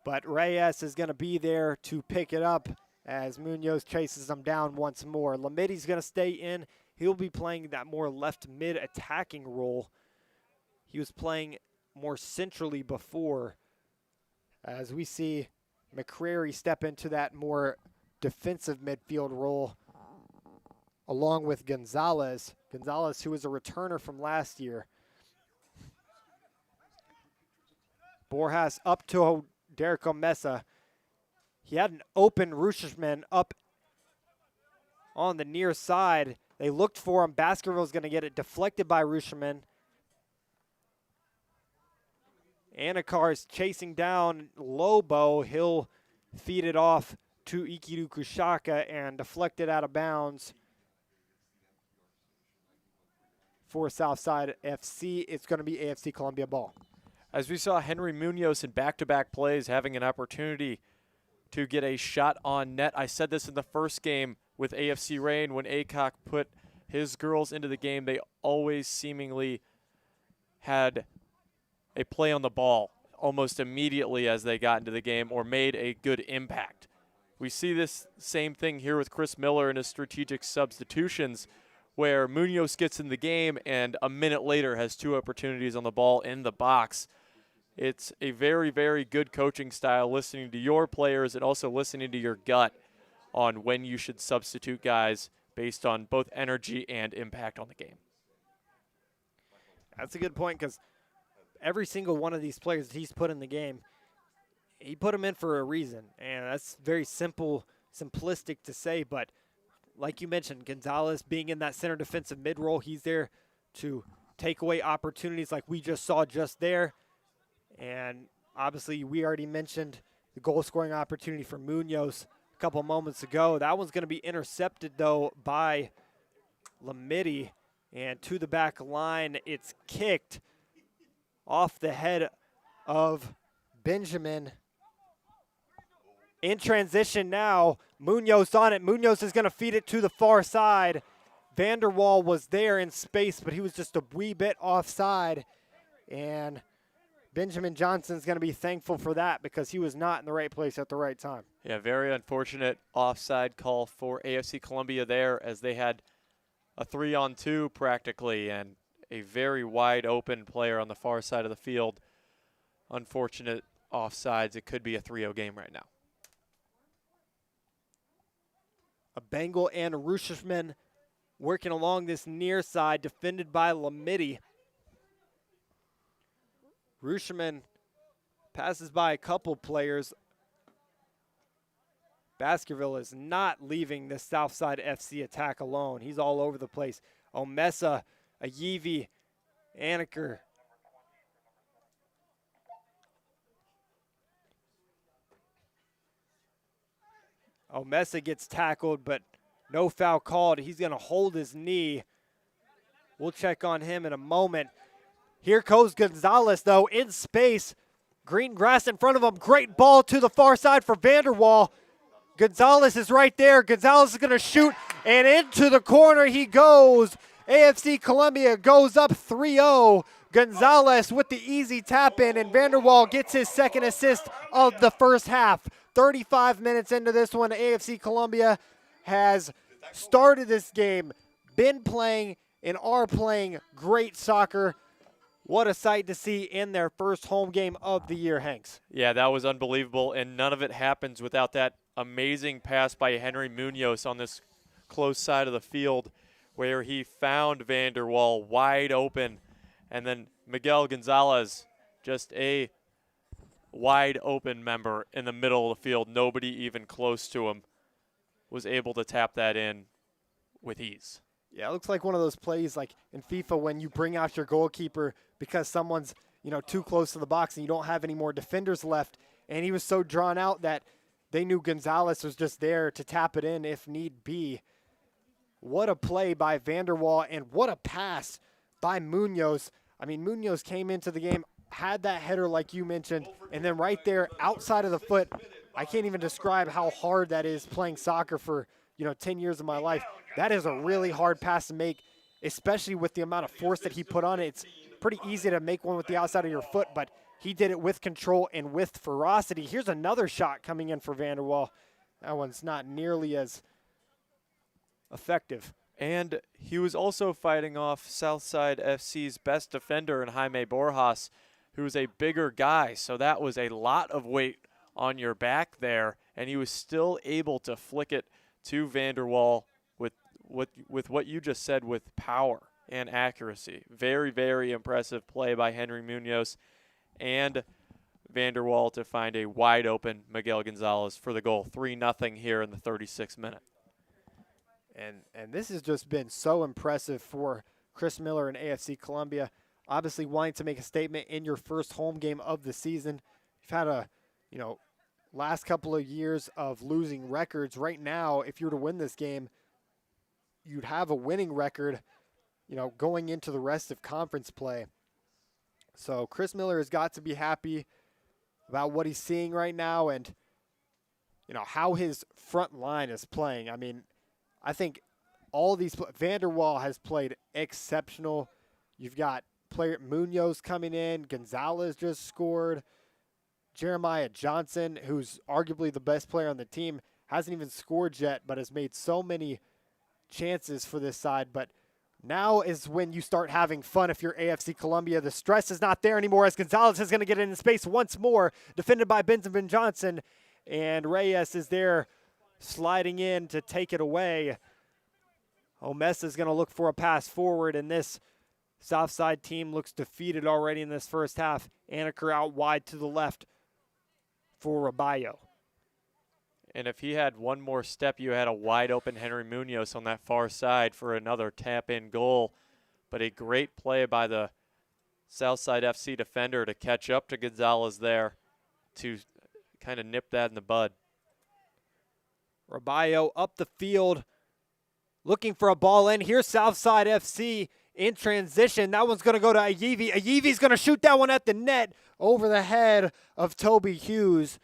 but Reyes is going to be there to pick it up as Munoz chases him down once more. Lamity's going to stay in. He'll be playing that more left mid attacking role. He was playing more centrally before, as we see McCrary step into that more defensive midfield role along with Gonzalez. Gonzalez, who was a returner from last year. Borjas up to Derek Omesa. He had an open Rushman up on the near side. They looked for him. Baskerville's going to get it deflected by Rushman. Anakar is chasing down Lobo. He'll feed it off to Ikiru Kushaka and deflect it out of bounds for Southside FC. It's going to be AFC Columbia ball. As we saw Henry Munoz in back-to-back plays having an opportunity to get a shot on net. I said this in the first game with AFC Reign when Aycock put his girls into the game. They always seemingly had a play on the ball almost immediately as they got into the game or made a good impact. We see this same thing here with Chris Miller and his strategic substitutions, where Munoz gets in the game and a minute later has 2 opportunities on the ball in the box. It's a very, very good coaching style, listening to your players and also listening to your gut on when you should substitute guys based on both energy and impact on the game. That's a good point, because every single one of these players that he's put in the game, he put them in for a reason. And that's very simplistic to say, but like you mentioned, Gonzalez being in that center defensive mid role, he's there to take away opportunities like we just saw just there. And obviously we already mentioned the goal scoring opportunity for Munoz a couple moments ago. That one's going to be intercepted though by Lamity, and to the back line it's kicked off the head of Benjamin. In transition now, Munoz on it. Munoz is going to feed it to the far side. Vanderwall was there in space, but he was just a wee bit offside. And Benjamin Johnson's going to be thankful for that because he was not in the right place at the right time. Yeah, very unfortunate offside call for AFC Columbia there, as they had a 3-on-2 practically and a very wide open player on the far side of the field. Unfortunate offsides. It could be a 3-0 game right now. A Bengal and a Rushman working along this near side, defended by Lamity. Rushman passes by a couple players. Baskerville is not leaving the Southside FC attack alone. He's all over the place. Omesa, Ayivi, Anaker. Omesa gets tackled, but no foul called. He's going to hold his knee. We'll check on him in a moment. Here goes Gonzalez, though, in space. Green grass in front of him. Great ball to the far side for Vanderwall. Gonzalez is right there. Gonzalez is going to shoot, and into the corner he goes. AFC Columbia goes up 3-0. Gonzalez with the easy tap in, and Vanderwall gets his second assist of the first half. 35 minutes into this one, AFC Columbia has started this game, been playing and are playing great soccer. What a sight to see in their first home game of the year, Hanks. Yeah, that was unbelievable, and none of it happens without that amazing pass by Henry Munoz on this close side of the field where he found Vanderwall wide open, and then Miguel Gonzalez, just a wide open member in the middle of the field, nobody even close to him, was able to tap that in with ease. Yeah, it looks like one of those plays like in FIFA when you bring out your goalkeeper because someone's, too close to the box and you don't have any more defenders left. And he was so drawn out that they knew Gonzalez was just there to tap it in if need be. What a play by Vanderwall, and what a pass by Munoz. I mean, Munoz came into the game had that header like you mentioned, and then right there outside of the foot, I can't even describe how hard that is playing soccer for, 10 years of my life. That is a really hard pass to make, especially with the amount of force that he put on it. It's pretty easy to make one with the outside of your foot, but he did it with control and with ferocity. Here's another shot coming in for Vanderwall. That one's not nearly as effective. And he was also fighting off Southside FC's best defender in Jaime Borjas, who's a bigger guy. So that was a lot of weight on your back there, and he was still able to flick it to Vanderwall with what you just said, with power and accuracy. Very, very impressive play by Henry Munoz and Vanderwall to find a wide open Miguel Gonzalez for the goal. 3-0 here in the 36th minute. And this has just been so impressive for Chris Miller and AFC Columbia. Obviously wanting to make a statement in your first home game of the season. You've had a, last couple of years of losing records. Right now, if you were to win this game, you'd have a winning record, going into the rest of conference play. So Chris Miller has got to be happy about what he's seeing right now and, how his front line is playing. I mean, I think all these, Vanderwall has played exceptional. You've got player Munoz coming in. Gonzalez just scored. Jeremiah Johnson, who's arguably the best player on the team, hasn't even scored yet, but has made so many chances for this side. But now is when you start having fun if you're AFC Columbia. The stress is not there anymore as Gonzalez is going to get in space once more, defended by Benjamin Johnson. And Reyes is there sliding in to take it away. Omesa is going to look for a pass forward, and this Southside team looks defeated already in this first half. Anaker out wide to the left for Raballo. And if he had one more step, you had a wide open Henry Munoz on that far side for another tap-in goal. But a great play by the Southside FC defender to catch up to Gonzalez there to kind of nip that in the bud. Raballo up the field, looking for a ball in. Here's Southside FC in transition. That one's going to go to Ayivi. Ayivi's going to shoot that one at the net over the head of Toby Hughes.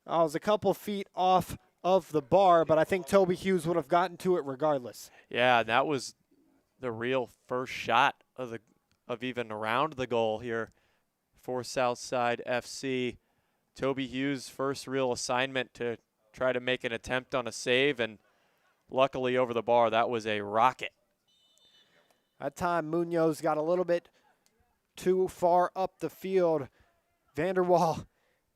I was a couple feet off of the bar, but I think Toby Hughes would have gotten to it regardless. Yeah, that was the real first shot of even around the goal here for Southside FC. Toby Hughes' first real assignment to try to make an attempt on a save, and luckily over the bar, that was a rocket. That time, Munoz got a little bit too far up the field. Vanderwall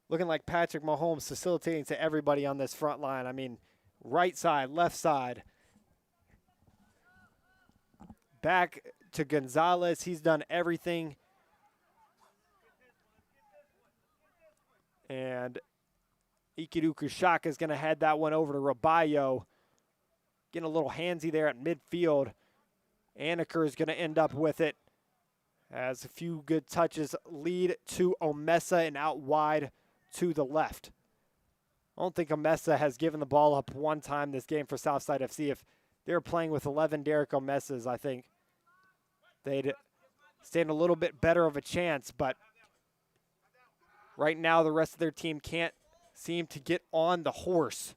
looking like Patrick Mahomes, facilitating to everybody on this front line. I mean, right side, left side. Back to Gonzalez. He's done everything. And Ikiru Kushaka is going to head that one over to Raballo. Getting a little handsy there at midfield. Anaker is going to end up with it as a few good touches lead to Omesa and out wide to the left. I don't think Omesa has given the ball up one time this game for Southside FC. If they were playing with 11 Derek Omesas, I think they'd stand a little bit better of a chance. But right now, the rest of their team can't seem to get on the horse.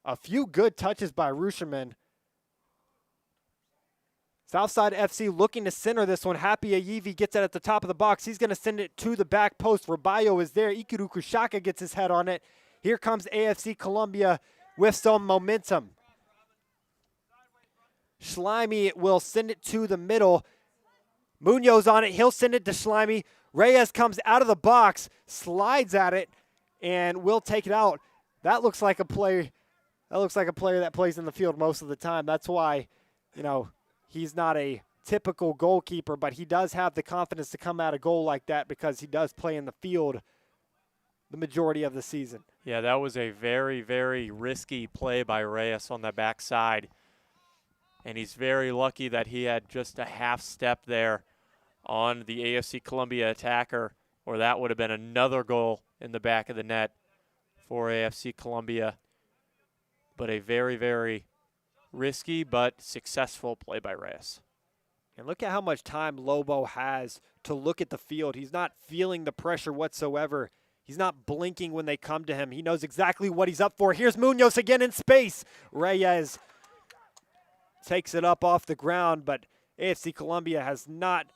A few good touches by Rusherman. Southside FC looking to center this one. Happy Ayivi gets it at the top of the box. He's going to send it to the back post. Raballo is there. Ikiru Kushaka gets his head on it. Here comes AFC Columbia with some momentum. Schleimy will send it to the middle. Munoz on it. He'll send it to Schleimy. Reyes comes out of the box, slides at it, and will take it out. That looks like a player. That looks like a player that plays in the field most of the time. That's why, he's not a typical goalkeeper, but he does have the confidence to come at a goal like that because he does play in the field the majority of the season. Yeah, that was a very, very risky play by Reyes on the backside. And he's very lucky that he had just a half step there on the AFC Columbia attacker, or that would have been another goal in the back of the net for AFC Columbia. But a very, very risky but successful play by Reyes. And look at how much time Lobo has to look at the field. He's not feeling the pressure whatsoever. He's not blinking when they come to him. He knows exactly what he's up for. Here's Munoz again in space. Reyes takes it up off the ground, but AFC Columbia has not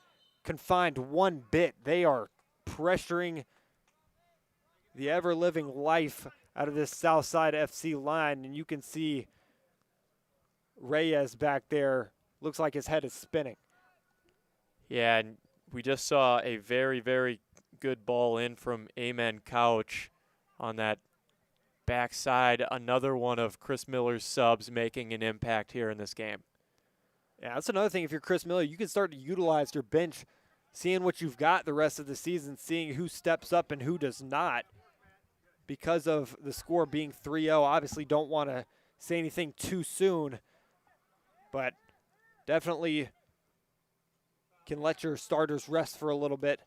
confined one bit. They are pressuring the ever-living life out of this Southside FC line, and you can see Reyes back there. Looks like his head is spinning. Yeah, and we just saw a very, very good ball in from Amen Couch on that backside. Another one of Chris Miller's subs making an impact here in this game. Yeah, that's another thing. If you're Chris Miller, you can start to utilize your bench, seeing what you've got the rest of the season, seeing who steps up and who does not. Because of the score being 3-0, obviously don't want to say anything too soon, but definitely can let your starters rest for a little bit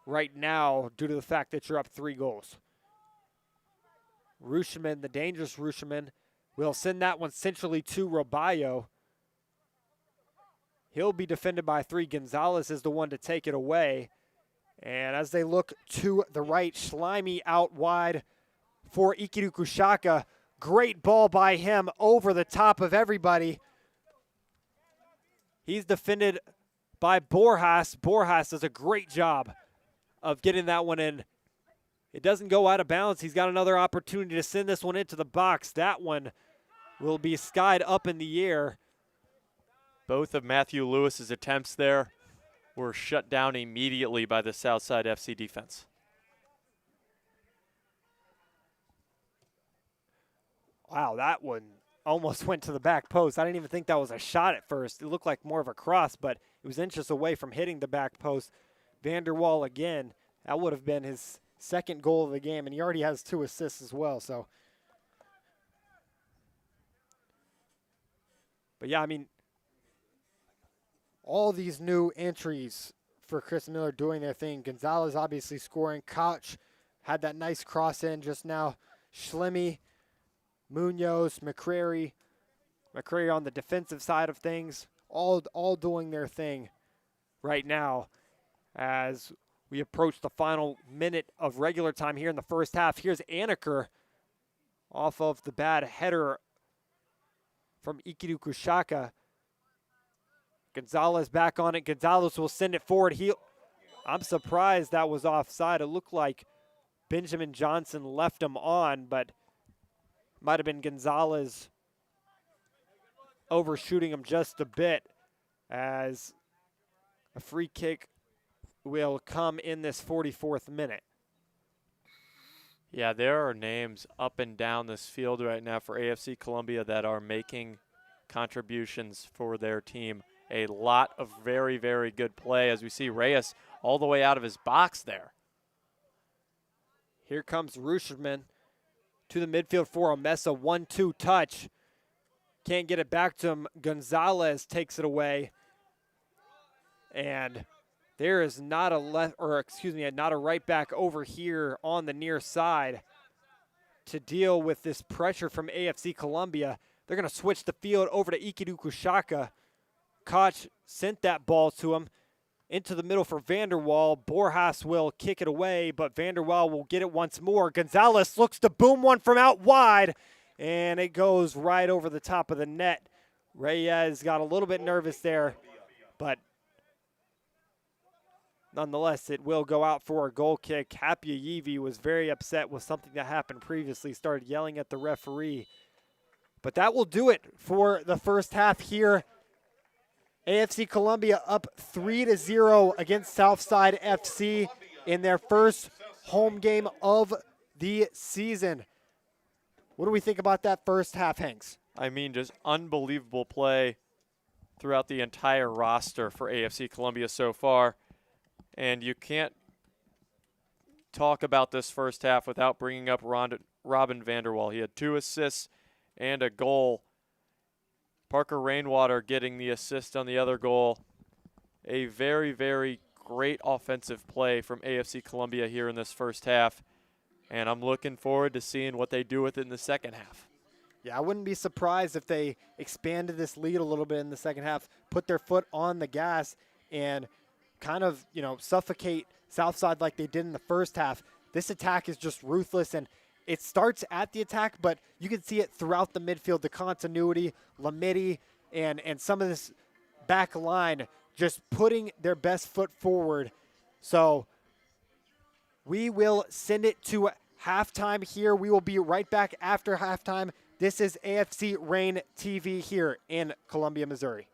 right now due to the fact that you're up 3 goals. Ruschaman, the dangerous Ruschaman, will send that one centrally to Roballo. He'll be defended by 3. Gonzalez is the one to take it away. And as they look to the right, Schleimy out wide for Ikiru Kushaka. Great ball by him over the top of everybody. He's defended by Borjas. Borjas does a great job of getting that one in. It doesn't go out of bounds. He's got another opportunity to send this one into the box. That one will be skied up in the air. Both of Matthew Lewis's attempts there were shut down immediately by the Southside FC defense. Wow, that one almost went to the back post. I didn't even think that was a shot at first. It looked like more of a cross, but it was inches away from hitting the back post. Vanderwall again. That would have been his second goal of the game, and he already has 2 assists as well. So, but yeah, I mean, all these new entries for Chris Miller doing their thing. Gonzalez obviously scoring. Koch had that nice cross in just now. Schlemmy, Munoz, McCrary on the defensive side of things, all doing their thing right now as we approach the final minute of regular time here in the first half. Here's Anaker off of the bad header from Ikiru Kushaka. Gonzalez back on it. Gonzalez will send it forward. I'm surprised that was offside. It looked like Benjamin Johnson left him on, but might have been Gonzalez overshooting him just a bit, as a free kick will come in this 44th minute. Yeah, there are names up and down this field right now for AFC Columbia that are making contributions for their team. A lot of very, very good play as we see Reyes all the way out of his box there. Here comes Ruscherman to the midfield for a Mesa. 1-2 touch. Can't get it back to him. Gonzalez takes it away. And there is not a right back over here on the near side to deal with this pressure from AFC Columbia. They're going to switch the field over to Ikiru Kushaka. Koch sent that ball to him into the middle for Vanderwall. Borjas will kick it away, but Vanderwall will get it once more. Gonzalez looks to boom one from out wide, and it goes right over the top of the net. Reyes got a little bit nervous there, but nonetheless, it will go out for a goal kick. Hapia Yevi was very upset with something that happened previously, started yelling at the referee. But that will do it for the first half here. AFC Columbia up 3-0 against Southside FC in their first home game of the season. What do we think about that first half, Hanks? I mean, just unbelievable play throughout the entire roster for AFC Columbia so far. And you can't talk about this first half without bringing up Robin Vanderwall. He had 2 assists and a goal. Parker Rainwater getting the assist on the other goal. A very, very great offensive play from AFC Columbia here in this first half. And I'm looking forward to seeing what they do with it in the second half. Yeah, I wouldn't be surprised if they expanded this lead a little bit in the second half, put their foot on the gas, and kind of, suffocate Southside like they did in the first half. This attack is just ruthless, and it starts at the attack, but you can see it throughout the midfield, the continuity, Lamidi, and some of this back line just putting their best foot forward. So we will send it to halftime here. We will be right back after halftime. This is AFC Reign TV here in Columbia, Missouri.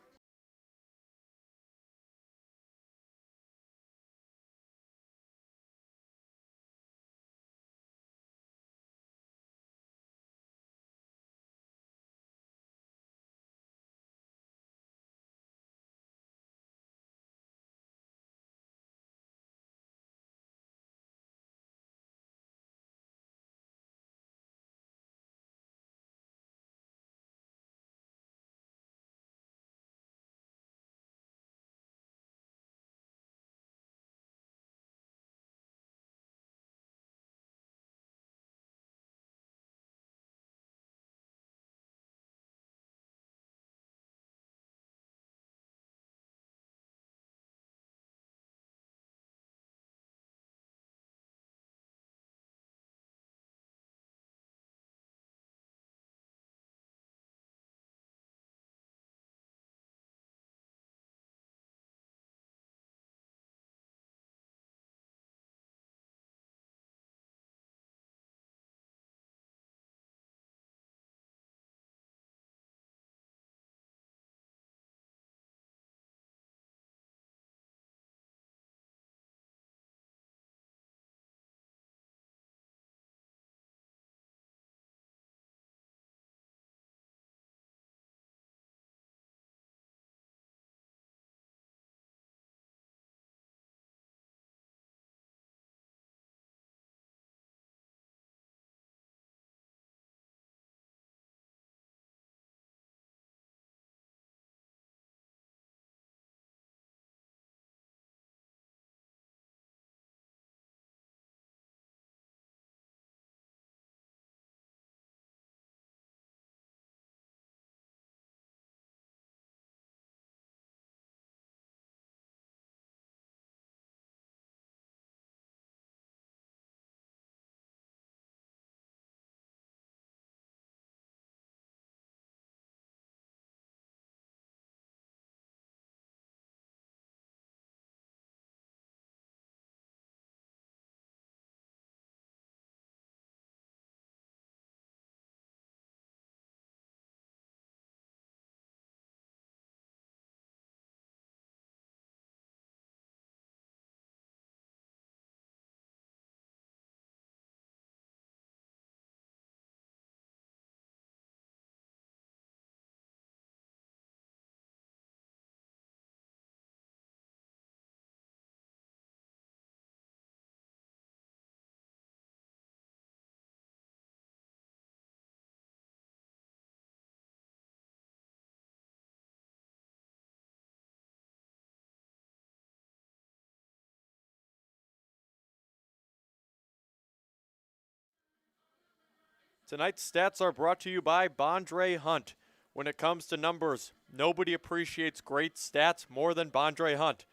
Tonight's stats are brought to you by Bondre Hunt. When it comes to numbers, nobody appreciates great stats more than Bondre Hunt.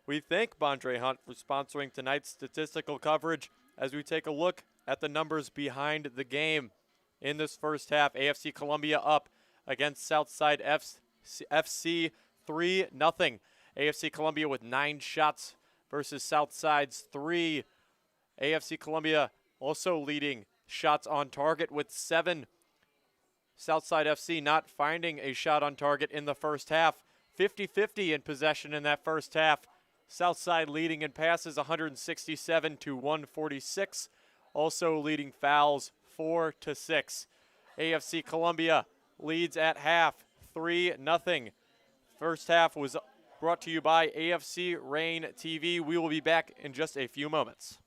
We thank Bondre Hunt for sponsoring tonight's statistical coverage as we take a look at the numbers behind the game. In this first half, AFC Columbia up against Southside FC 3-0. AFC Columbia with 9 shots versus Southside's 3. AFC Columbia also leading shots on target with 7. Southside FC not finding a shot on target in the first half. 50-50 in possession in that first half. Southside leading in passes 167 to 146. Also leading fouls 4-6. AFC Columbia leads at half 3-0. First half was brought to you by AFC Reign TV. We will be back in just a few moments.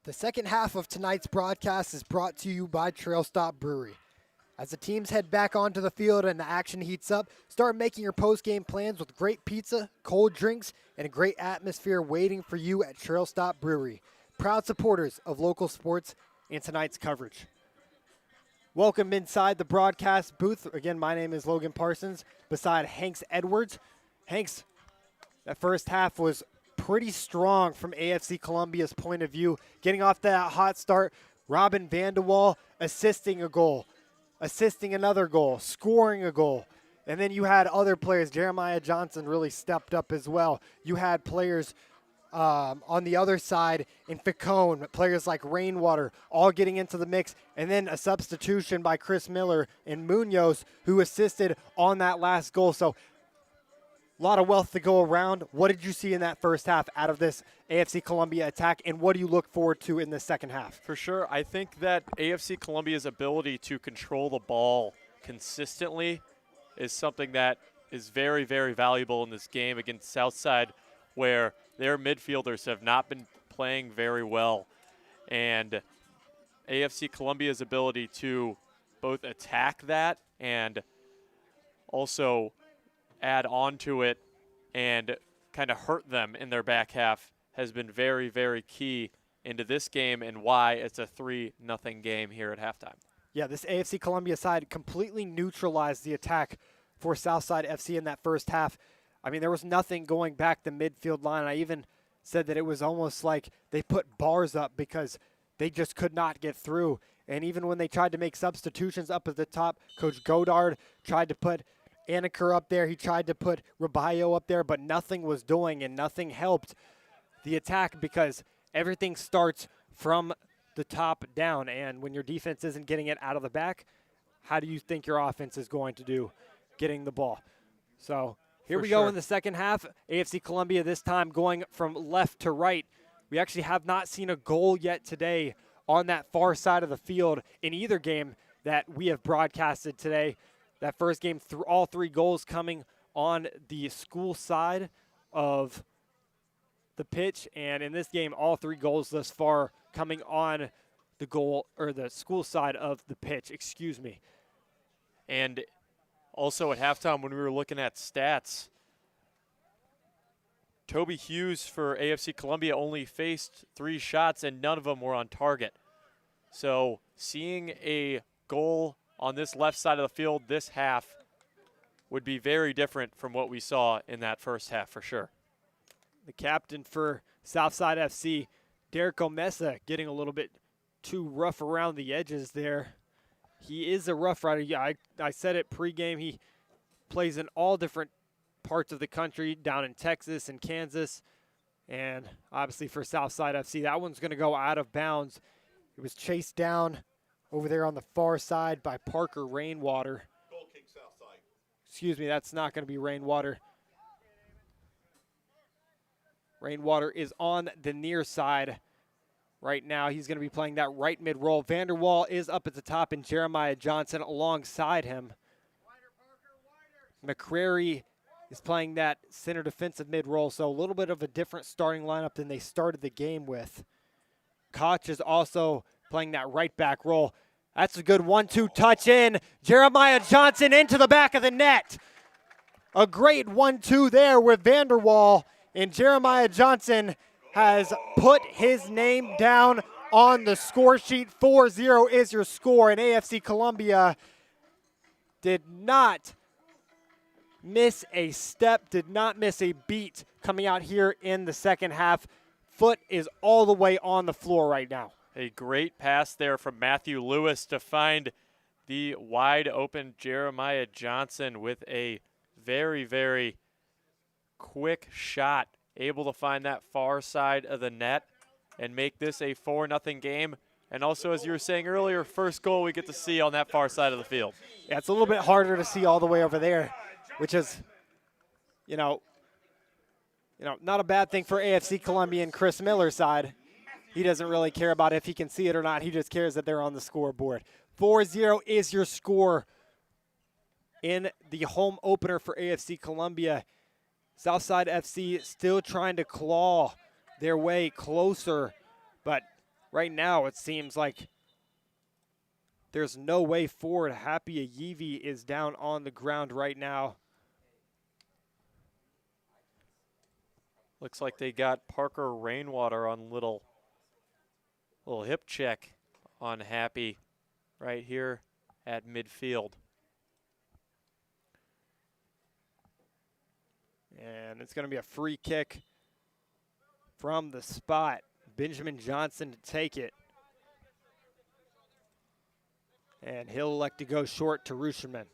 The second half of tonight's broadcast is brought to you by Trail Stop Brewery. As the teams head back onto the field and the action heats up, start making your post-game plans with great pizza, cold drinks, and a great atmosphere waiting for you at Trail Stop Brewery. Proud supporters of local sports and tonight's coverage. Welcome inside the broadcast booth. Again, my name is Logan Parsons, beside Hanks Edwards. Hanks, that first half was pretty strong from AFC Columbia's point of view. Getting off that hot start, Robin Vanderwall assisting a goal, assisting another goal, scoring a goal. And then you had other players. Jeremiah Johnson really stepped up as well. You had players on the other side in Ficone, players like Rainwater, all getting into the mix. And then a substitution by Chris Miller and Munoz, who assisted on that last goal. So a lot of wealth to go around. What did you see in that first half out of this AFC Columbia attack, and what do you look forward to in the second half? For sure. I think that AFC Columbia's ability to control the ball consistently is something that is very, very valuable in this game against Southside, where their midfielders have not been playing very well. And AFC Columbia's ability to both attack that and also add on to it and kind of hurt them in their back half has been very, very key into this game and why it's a 3-0 game here at halftime. Yeah, this AFC Columbia side completely neutralized the attack for Southside FC in that first half. I mean, there was nothing going back the midfield line. I even said that it was almost like they put bars up because they just could not get through. And even when they tried to make substitutions up at the top, Coach Godard tried to put Anaker up there. He tried to put Rabayo up there, but nothing was doing and nothing helped the attack because everything starts from the top down. And when your defense isn't getting it out of the back, how do you think your offense is going to do getting the ball? So here we go in the second half. AFC Columbia this time going from left to right. We actually have not seen a goal yet today on that far side of the field in either game that we have broadcasted today. That first game, all 3 goals coming on the school side of the pitch. And in this game, all 3 goals thus far coming on the goal or the school side of the pitch, excuse me. And also at halftime when we were looking at stats, Toby Hughes for AFC Columbia only faced 3 shots and none of them were on target. So seeing a goal on this left side of the field this half would be very different from what we saw in that first half for sure. The captain for Southside FC, Derek Omesa, getting a little bit too rough around the edges there. He is a Rough Rider. Yeah, I said it pregame. He plays in all different parts of the country, down in Texas and Kansas. And obviously for Southside FC, that one's going to go out of bounds. It was chased down over there on the far side by Parker Rainwater. Goal kick Southside. Excuse me, that's not going to be Rainwater. Rainwater is on the near side right now. He's going to be playing that right mid role. Vanderwall is up at the top and Jeremiah Johnson alongside him. McCrary is playing that center defensive mid role, so a little bit of a different starting lineup than they started the game with. Koch is also playing that right back role. That's a good 1-2 touch in. Jeremiah Johnson into the back of the net. A great 1-2 there with Vanderwall, and Jeremiah Johnson has put his name down on the score sheet. 4-0 is your score, and AFC Columbia did not miss a step, did not miss a beat coming out here in the second half. Foot is all the way on the floor right now. A great pass there from Matthew Lewis to find the wide open Jeremiah Johnson with a very, very quick shot, able to find that far side of the net and make this a 4-0 game. And also, as you were saying earlier, first goal we get to see on that far side of the field. Yeah, it's a little bit harder to see all the way over there, which is, you know, not a bad thing for AFC Columbia and Chris Miller's side. He doesn't really care about if he can see it or not. He just cares that they're on the scoreboard. 4-0 is your score in the home opener for AFC Columbia. Southside FC still trying to claw their way closer, but right now it seems like there's no way forward. Happy Ayivi is down on the ground right now. Looks like they got Parker Rainwater on little hip check on Happy right here at midfield. And it's going to be a free kick from the spot. Benjamin Johnson to take it. And he'll elect to go short to Ruscherman.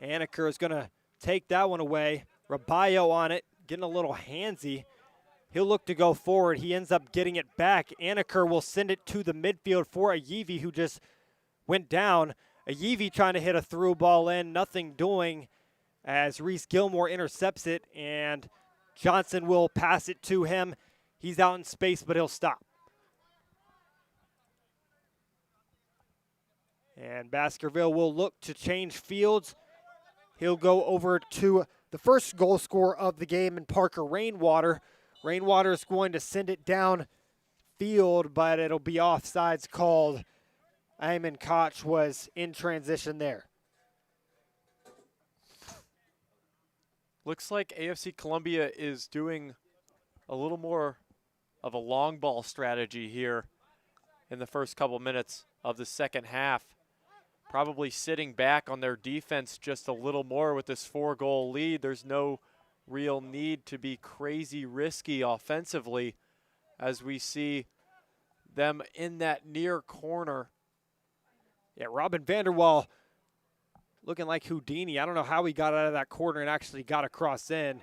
Anaker is going to take that one away. Rabayo on it, getting a little handsy. He'll look to go forward. He ends up getting it back. Anaker will send it to the midfield for Ayivi, who just went down. Ayivi trying to hit a through ball in, nothing doing as Reese Gilmore intercepts it, and Johnson will pass it to him. He's out in space, but he'll stop. And Baskerville will look to change fields. He'll go over to the first goal scorer of the game in Parker Rainwater. Rainwater is going to send it down field, but it'll be offsides called. Ayman Koch was in transition there. Looks like AFC Columbia is doing a little more of a long ball strategy here in the first couple minutes of the second half. Probably sitting back on their defense just a little more with this 4-goal lead. There's no real need to be crazy risky offensively as we see them in that near corner. Yeah, Robin Vanderwall looking like Houdini. I don't know how he got out of that corner and actually got a cross in.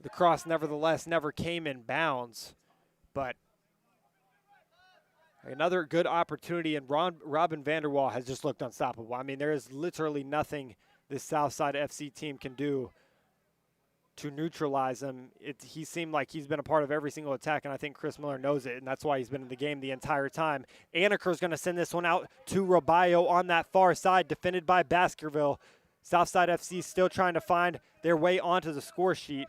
The cross, nevertheless, never came in bounds. But another good opportunity, and Robin Vanderwall has just looked unstoppable. I mean, there is literally nothing this Southside FC team can do to neutralize him. He seemed like he's been a part of every single attack, and I think Chris Miller knows it, and that's why he's been in the game the entire time. Anaker's going to send this one out to Rabayo on that far side, defended by Baskerville. Southside FC still trying to find their way onto the score sheet.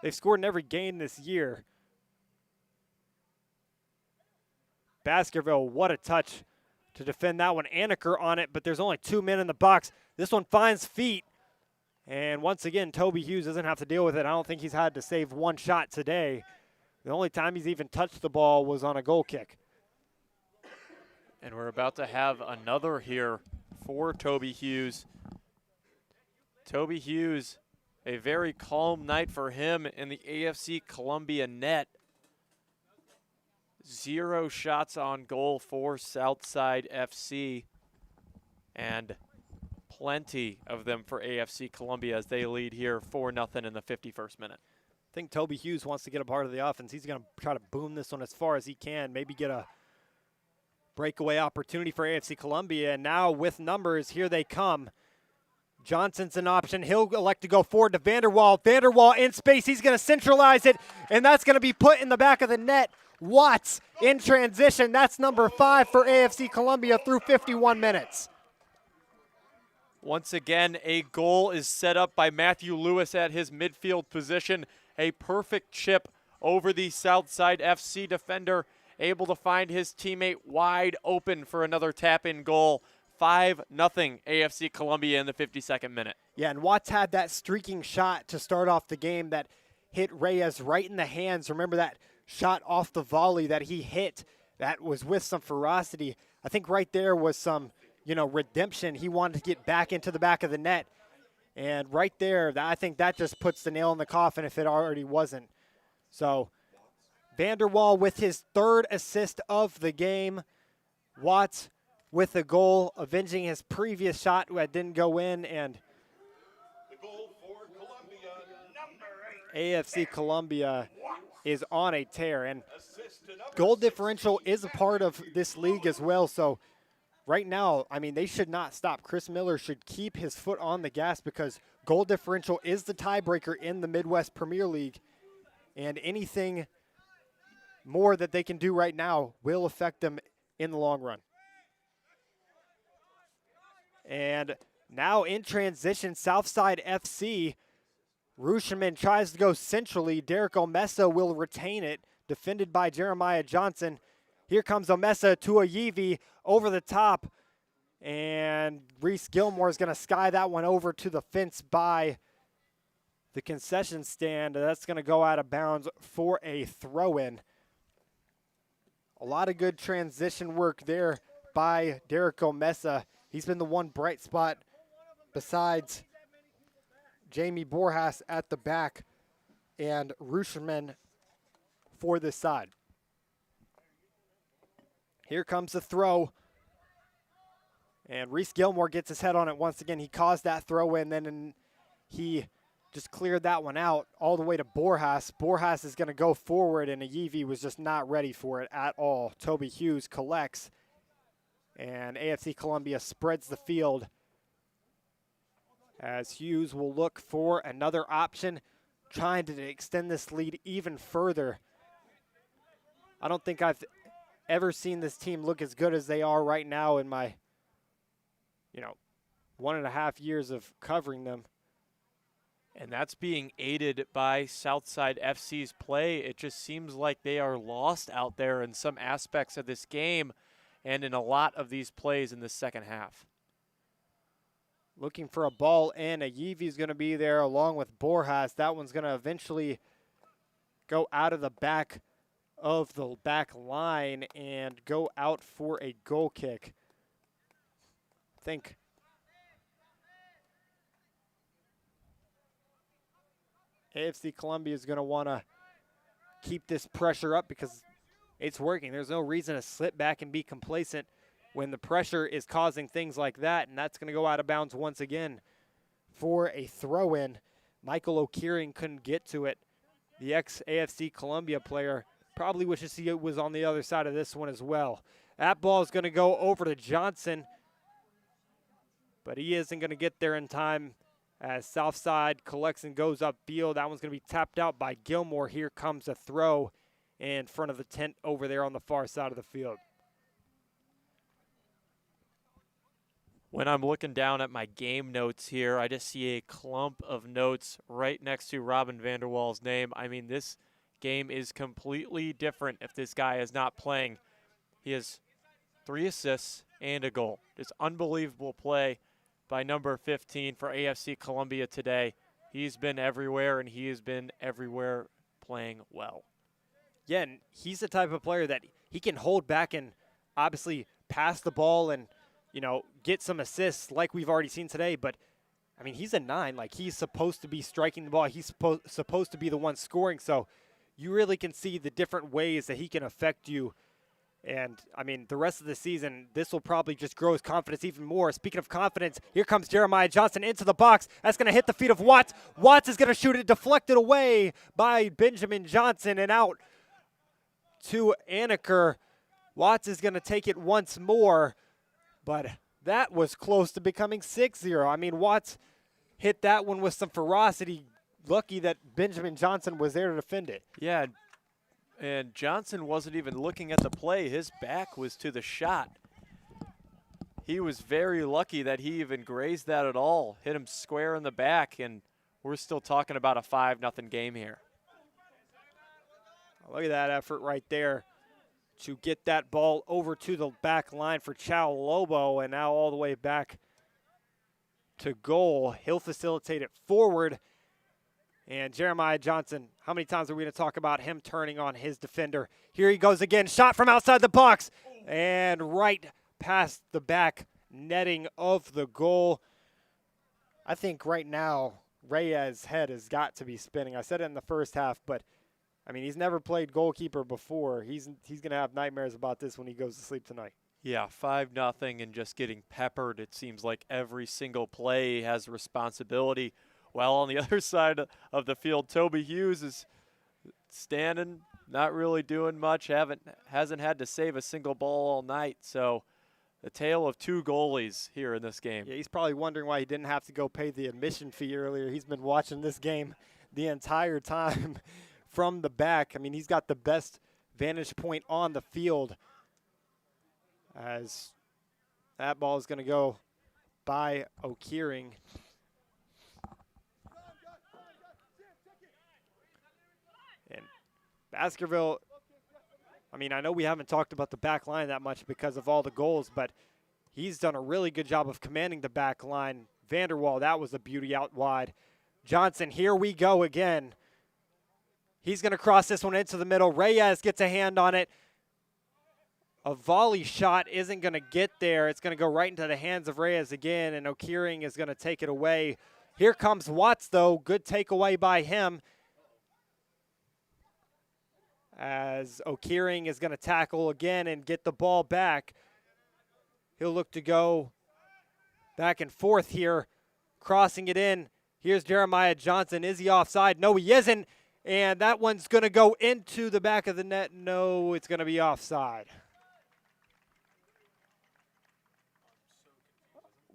They've scored in every game this year. Baskerville, what a touch to defend that one. Anaker on it, but there's only 2 men in the box. This one finds feet. And once again, Toby Hughes doesn't have to deal with it. I don't think he's had to save one shot today. The only time he's even touched the ball was on a goal kick. And we're about to have another here for Toby Hughes. Toby Hughes, a very calm night for him in the AFC Columbia net. 0 shots on goal for Southside FC, and plenty of them for AFC Columbia as they lead here 4-0 in the 51st minute. I think Toby Hughes wants to get a part of the offense. He's going to try to boom this one as far as he can, maybe get a breakaway opportunity for AFC Columbia. And now with numbers, here they come. Johnson's an option. He'll elect to go forward to Vanderwall. Vanderwall in space. He's going to centralize it, and that's going to be put in the back of the net. Watts in transition. That's number 5 for AFC Columbia through 51 minutes. Once again, a goal is set up by Matthew Lewis at his midfield position. A perfect chip over the Southside FC defender, able to find his teammate wide open for another tap-in goal. 5-0 AFC Columbia in the 52nd minute. Yeah, and Watts had that streaking shot to start off the game that hit Reyes right in the hands. Remember that shot off the volley that he hit that was with some ferocity. I think right there was some, redemption. He wanted to get back into the back of the net. And right there, I think that just puts the nail in the coffin if it already wasn't. So Vanderwall with his 3rd assist of the game. Watts with a goal, avenging his previous shot that didn't go in. And The goal for Columbia, number 8. AFC Columbia is on a tear. And goal differential is a part of this league as well. So right now, I mean, they should not stop. Chris Miller should keep his foot on the gas because goal differential is the tiebreaker in the Midwest Premier League. And anything more that they can do right now will affect them in the long run. And Now in transition, Southside FC. Rusherman tries to go centrally. Derek Omesa will retain it, defended by Jeremiah Johnson. Here comes Omesa to Ayivi over the top, and Reese Gilmore is going to sky that one over to the fence by the concession stand. That's going to go out of bounds for a throw-in. A lot of good transition work there by Derek Omesa. He's been the one bright spot besides Jamie Borjas at the back and Rusherman for this side. Here comes the throw. And Reese Gilmore gets his head on it once again. He caused that throw in, then he just cleared that one out all the way to Borjas. Borjas is going to go forward, and Ayivi was just not ready for it at all. Toby Hughes collects, and AFC Columbia spreads the field as Hughes will look for another option, trying to extend this lead even further. I don't think I've ever seen this team look as good as they are right now in my, 1.5 years of covering them. And that's being aided by Southside FC's play. It just seems like they are lost out there in some aspects of this game and in a lot of these plays in the second half. Looking for a ball in. Ayivi's going to be there along with Borjas. That one's going to eventually go out of the back of the back line and go out for a goal kick. I think AFC Columbia is going to want to keep this pressure up because it's working. There's no reason to slip back and be complacent when the pressure is causing things like that, and that's going to go out of bounds once again for a throw-in. Michael O'Keering couldn't get to it. The ex-AFC Columbia player probably wishes he was on the other side of this one as well. That ball is going to go over to Johnson, but he isn't going to get there in time as Southside collects and goes upfield. That one's going to be tapped out by Gilmore. Here comes a throw in front of the tent over there on the far side of the field. When I'm looking down at my game notes here, I just see a clump of notes right next to Robin Vanderwaal's name. I mean, this game is completely different if this guy is not playing. He has 3 assists and a goal. Just unbelievable play by number 15 for AFC Columbia today. He's been everywhere, and he has been everywhere playing well. Yeah, and he's the type of player that he can hold back and obviously pass the ball and get some assists like we've already seen today. But, I mean, he's a 9. Like, he's supposed to be striking the ball. He's supposed to be the one scoring. So you really can see the different ways that he can affect you. And, I mean, the rest of the season, this will probably just grow his confidence even more. Speaking of confidence, here comes Jeremiah Johnson into the box. That's going to hit the feet of Watts. Watts is going to shoot it, deflected away by Benjamin Johnson and out to Anaker. Watts is going to take it once more. But that was close to becoming 6-0. I mean, Watts hit that one with some ferocity. Lucky that Benjamin Johnson was there to defend it. Yeah, and Johnson wasn't even looking at the play. His back was to the shot. He was very lucky that he even grazed that at all. Hit him square in the back, and we're still talking about a 5-0 game here. Look at that effort right there to get that ball over to the back line for Chow Lobo, and now all the way back to goal. He'll facilitate it forward. And Jeremiah Johnson, how many times are we going to talk about him turning on his defender? Here he goes again, shot from outside the box, and right past the back netting of the goal. I think right now Reyes' head has got to be spinning. I said it in the first half, but I mean, he's never played goalkeeper before. He's going to have nightmares about this when he goes to sleep tonight. Yeah, 5-0 and just getting peppered. It seems like every single play has responsibility. While on the other side of the field, Toby Hughes is standing, not really doing much, hasn't had to save a single ball all night. So the tale of 2 goalies here in this game. Yeah, he's probably wondering why he didn't have to go pay the admission fee earlier. He's been watching this game the entire time from the back. I mean, he's got the best vantage point on the field as that ball is going to go by O'Keering. And Baskerville, I mean, I know we haven't talked about the back line that much because of all the goals, but he's done a really good job of commanding the back line. Vanderwall, that was a beauty out wide. Johnson, here we go again. He's going to cross this one into the middle. Reyes gets a hand on it. A volley shot isn't going to get there. It's going to go right into the hands of Reyes again, and O'Keering is going to take it away. Here comes Watts, though. Good takeaway by him. As O'Keering is going to tackle again and get the ball back. He'll look to go back and forth here, crossing it in. Here's Jeremiah Johnson. Is he offside? No, he isn't. And that one's going to go into the back of the net. No, it's going to be offside.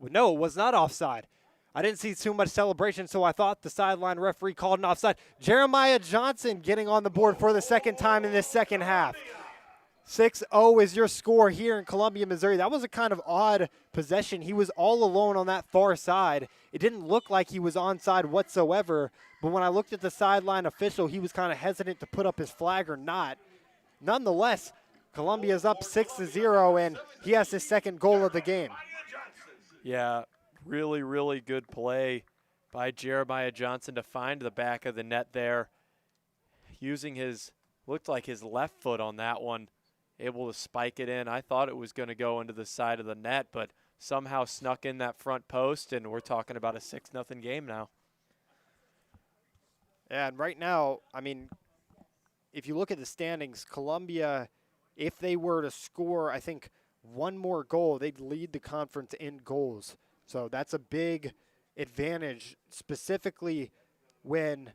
No, it was not offside. I didn't see too much celebration, so I thought the sideline referee called an offside. Jeremiah Johnson getting on the board for the second time in this second half. 6-0 is your score here in Columbia, Missouri. That was a kind of odd possession. He was all alone on that far side. It didn't look like he was onside whatsoever, but when I looked at the sideline official, he was kind of hesitant to put up his flag or not. Nonetheless, Columbia's up 6-0, and he has his second goal of the game. Yeah, really, really good play by Jeremiah Johnson to find the back of the net there. Using his, looked like his left foot on that one, able to spike it in. I thought it was going to go into the side of the net, but somehow snuck in that front post, and we're talking about a 6-0 game now. And right now, I mean, if you look at the standings, Columbia, if they were to score, I think, one more goal, they'd lead the conference in goals. So that's a big advantage, specifically when,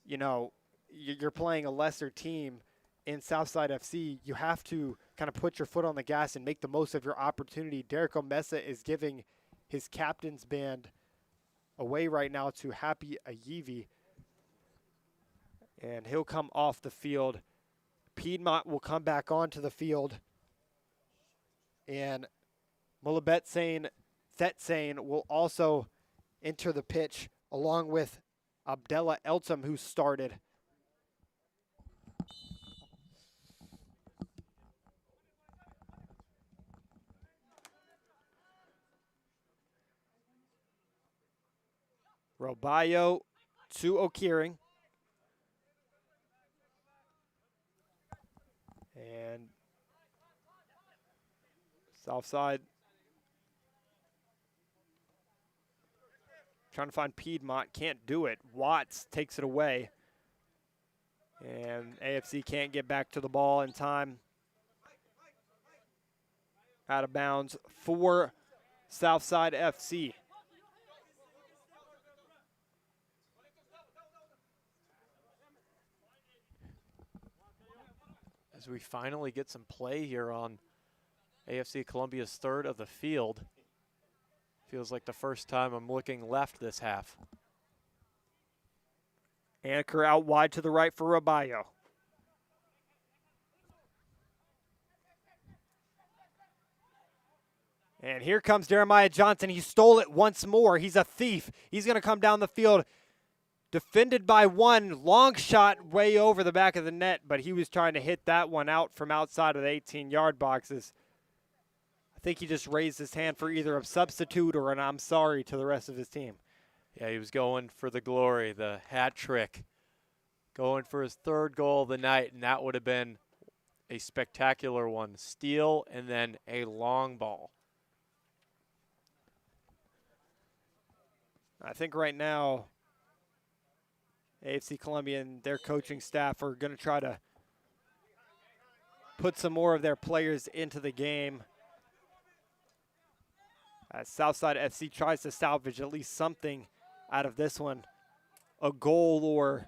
you know, you're playing a lesser team in Southside FC. You have to kind of put your foot on the gas and make the most of your opportunity. Derek Omesa is giving his captain's band away right now to Happy Ayivi, and he'll come off the field. Piedmont will come back onto the field, and Mulabet Thetsane will also enter the pitch along with Abdullah Eltum, who started. Robayo to O'Keering. And Southside trying to find Piedmont, can't do it. Watts takes it away. And AFC can't get back to the ball in time. Out of bounds for Southside FC. As we finally get some play here on AFC Columbia's third of the field. Feels like the first time I'm looking left this half. Anchor out wide to the right for Robayo. And here comes Jeremiah Johnson. He stole it once more. He's a thief. He's going to come down the field. Defended by one. Long shot way over the back of the net, but he was trying to hit that one out from outside of the 18-yard boxes. I think he just raised his hand for either a substitute or an I'm sorry to the rest of his team. Yeah, he was going for the glory, the hat trick. Going for his third goal of the night, and that would have been a spectacular one. Steal and then a long ball. I think right now AFC Columbia and their coaching staff are going to try to put some more of their players into the game. As Southside FC tries to salvage at least something out of this one, a goal or,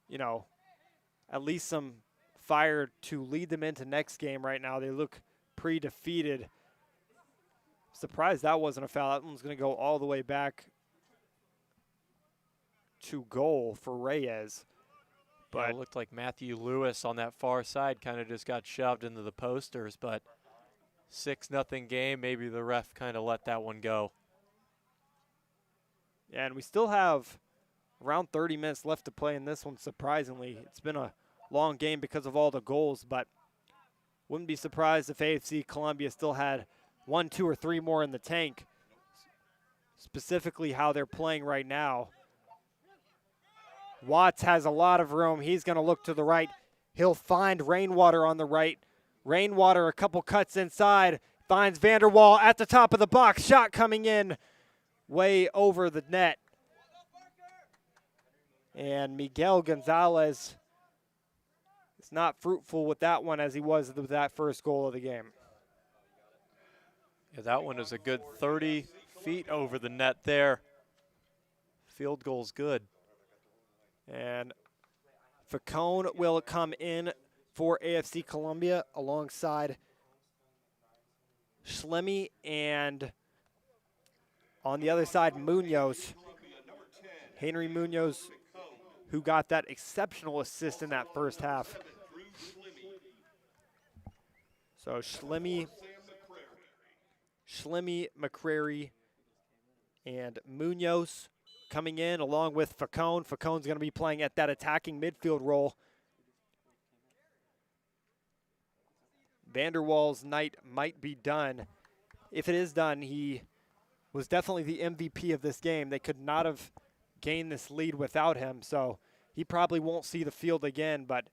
you know, at least some fire to lead them into next game right now. They look pre-defeated. Surprised that wasn't a foul. That one's going to go all the way back to goal for Reyes. But yeah, it looked like Matthew Lewis on that far side kind of just got shoved into the posters, but 6-0 game, maybe the ref kind of let that one go. And we still have around 30 minutes left to play in this one, surprisingly. It's been a long game because of all the goals, but wouldn't be surprised if AFC Columbia still had 1, 2, or 3 more in the tank, specifically how they're playing right now. Watts has a lot of room. He's going to look to the right. He'll find Rainwater on the right. Rainwater, a couple cuts inside, finds Vanderwall at the top of the box. Shot coming in way over the net. And Miguel Gonzalez is not fruitful with that one as he was with that first goal of the game. Yeah, that one is a good 30 feet over the net there. Field goal's good. And Facone will come in for AFC Columbia alongside Schlemmy, and on the other side, Munoz. Henry Munoz, who got that exceptional assist in that first half. So Schlemmy, McCrary, and Munoz coming in along with Facone. Facone's going to be playing at that attacking midfield role. Vanderwall's night might be done. If it is done, he was definitely the MVP of this game. They could not have gained this lead without him, so he probably won't see the field again, but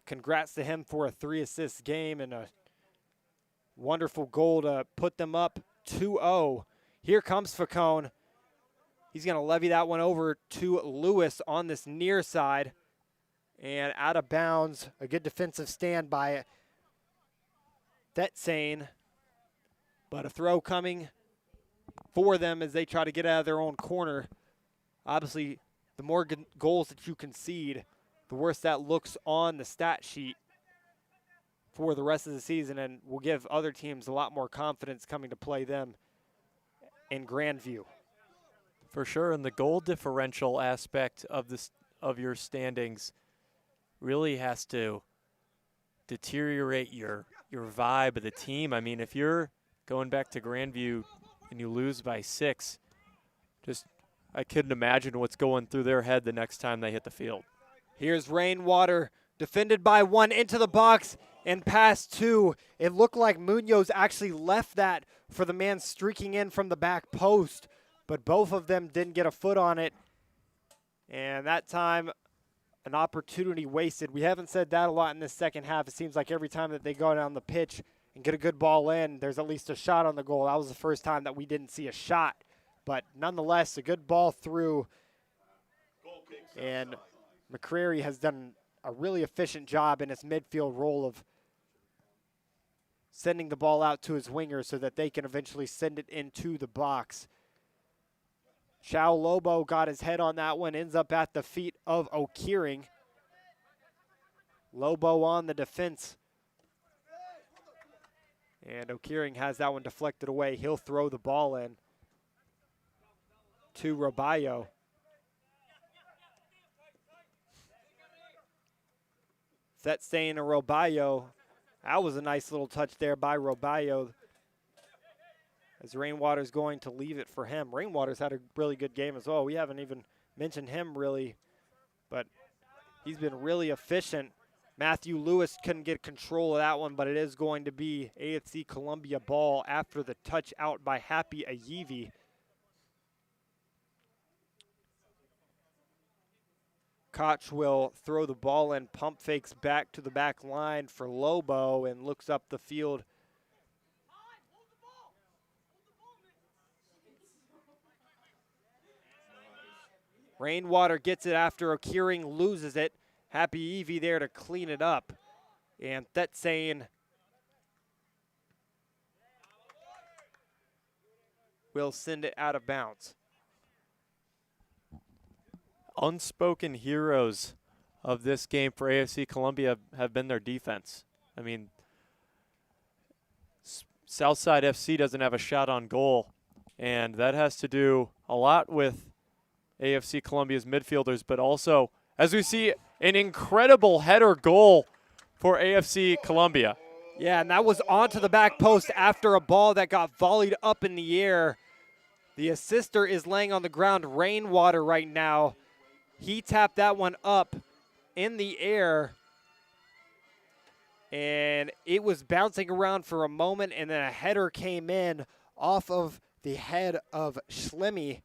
congrats to him for a 3-assist game and a wonderful goal to put them up 2-0. Here comes Facone. He's going to levy that one over to Lewis on this near side, and out of bounds. A good defensive stand by Thetsane, but a throw coming for them as they try to get out of their own corner. Obviously, the more goals that you concede, the worse that looks on the stat sheet for the rest of the season, and will give other teams a lot more confidence coming to play them in Grandview. For sure, and the goal differential aspect of this of your standings really has to deteriorate your vibe of the team. I mean, if you're going back to Grandview and you lose by 6, I couldn't imagine what's going through their head the next time they hit the field. Here's Rainwater, defended by 1 into the box and past 2. It looked like Munoz actually left that for the man streaking in from the back post, but both of them didn't get a foot on it. And that time, an opportunity wasted. We haven't said that a lot in this second half. It seems like every time that they go down the pitch and get a good ball in, there's at least a shot on the goal. That was the first time that we didn't see a shot. But nonetheless, a good ball through. And McCrary has done a really efficient job in his midfield role of sending the ball out to his wingers so that they can eventually send it into the box. Chow Lobo got his head on that one, ends up at the feet of O'Keering. Lobo on the defense. And O'Keering has that one deflected away. He'll throw the ball in to Roballo. Thetsane and Roballo. That was a nice little touch there by Roballo, as Rainwater's going to leave it for him. Rainwater's had a really good game as well. We haven't even mentioned him really, but he's been really efficient. Matthew Lewis couldn't get control of that one, but it is going to be AFC Columbia ball after the touch out by Happy Ayivi. Koch will throw the ball in, pump fakes back to the back line for Lobo and looks up the field. Rainwater gets it after O'Keering loses it. Happy Evie there to clean it up. And Thetsane will send it out of bounds. Unspoken heroes of this game for AFC Columbia have been their defense. I mean, Southside FC doesn't have a shot on goal, and that has to do a lot with AFC Columbia's midfielders, but also, as we see, an incredible header goal for AFC Columbia. Yeah, and that was onto the back post after a ball that got volleyed up in the air The assister is laying on the ground, Rainwater, right now. He tapped that one up in the air, and it was bouncing around for a moment, and then a header came in off of the head of Schlemmy.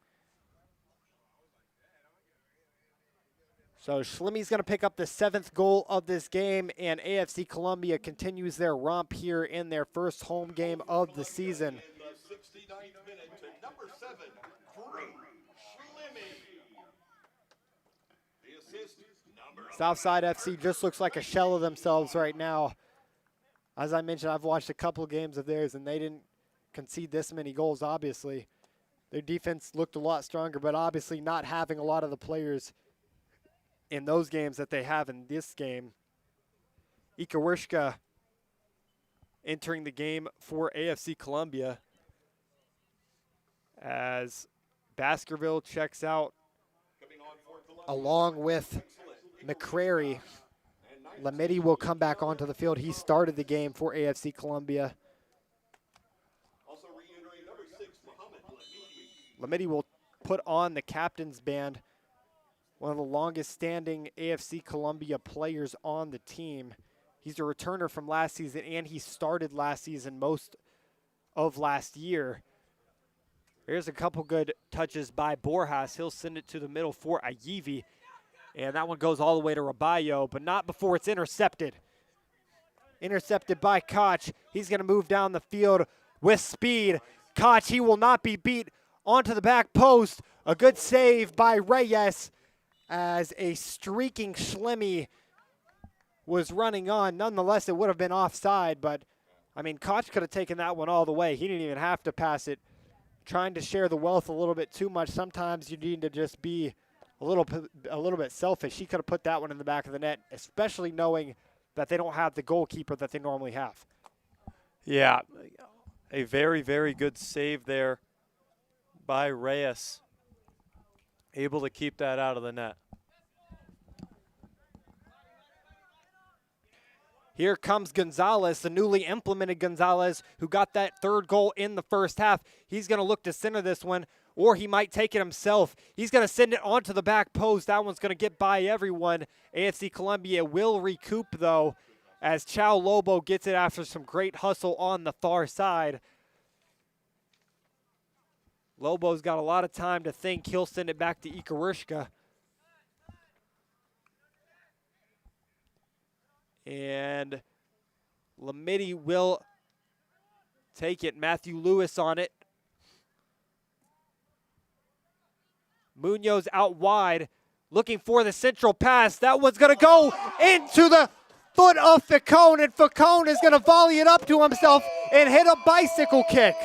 So Schlemmy's going to pick up the 7th goal of this game, and AFC Columbia continues their romp here in their first home game of the season. Southside FC just looks like a shell of themselves right now. As I mentioned, I've watched a couple of games of theirs, and they didn't concede this many goals, obviously. Their defense looked a lot stronger, but obviously not having a lot of the players in those games that they have in this game. Ikarishka entering the game for AFC Columbia as Baskerville checks out along with McCrary. Lamidi will come back onto the field. He started the game for AFC Columbia. Lamidi will put on the captain's band, one of the longest standing AFC Columbia players on the team. He's a returner from last season, and he started last season most of last year. Here's a couple good touches by Borjas. He'll send it to the middle for Ayivi. And that one goes all the way to Raballo, but not before it's intercepted. Intercepted by Koch. He's going to move down the field with speed. Koch, he will not be beat onto the back post. A good save by Reyes as a streaking Schlemmy was running on. Nonetheless, it would have been offside, but, I mean, Koch could have taken that one all the way. He didn't even have to pass it. Trying to share the wealth a little bit too much. Sometimes you need to just be a little bit selfish. He could have put that one in the back of the net, especially knowing that they don't have the goalkeeper that they normally have. Yeah, a very, very good save there by Reyes. Able to keep that out of the net. Here comes Gonzalez, the newly implemented Gonzalez, who got that 3rd goal in the first half. He's going to look to center this one, or he might take it himself. He's going to send it onto the back post. That one's going to get by everyone. AFC Columbia will recoup, though, as Chow Lobo gets it after some great hustle on the far side. Lobo's got a lot of time to think. He'll send it back to Ikarishka. And Lamidi will take it. Matthew Lewis on it. Munoz out wide, looking for the central pass. That one's going to go into the foot of Facone, and Facone is going to volley it up to himself and hit a bicycle kick.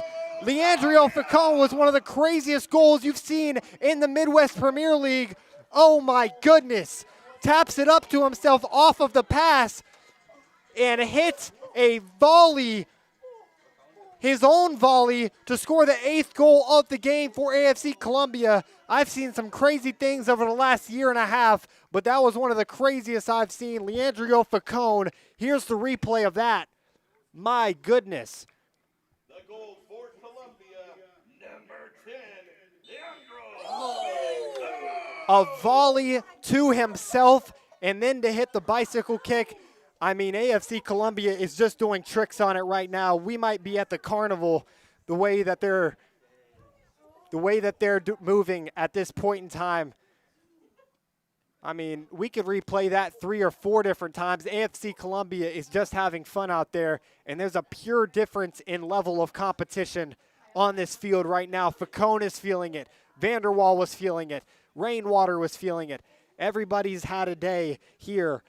Leandro Facone was one of the craziest goals you've seen in the Midwest Premier League. Oh my goodness. Taps it up to himself off of the pass and hits a volley, his own volley, to score the 8th goal of the game for AFC Columbia. I've seen some crazy things over the last year and a half, but that was one of the craziest I've seen. Leandro Facone, here's the replay of that. My goodness. The goal for Columbia, number 10, Leandro. A volley to himself and then to hit the bicycle kick. I mean, AFC Columbia is just doing tricks on it right now. We might be at the carnival the way that they're moving at this point in time. I mean, we could replay that 3 or 4 different times. AFC Columbia is just having fun out there, and there's a pure difference in level of competition on this field right now. Facone is feeling it. Vanderwall was feeling it. Rainwater was feeling it. Everybody's had a day here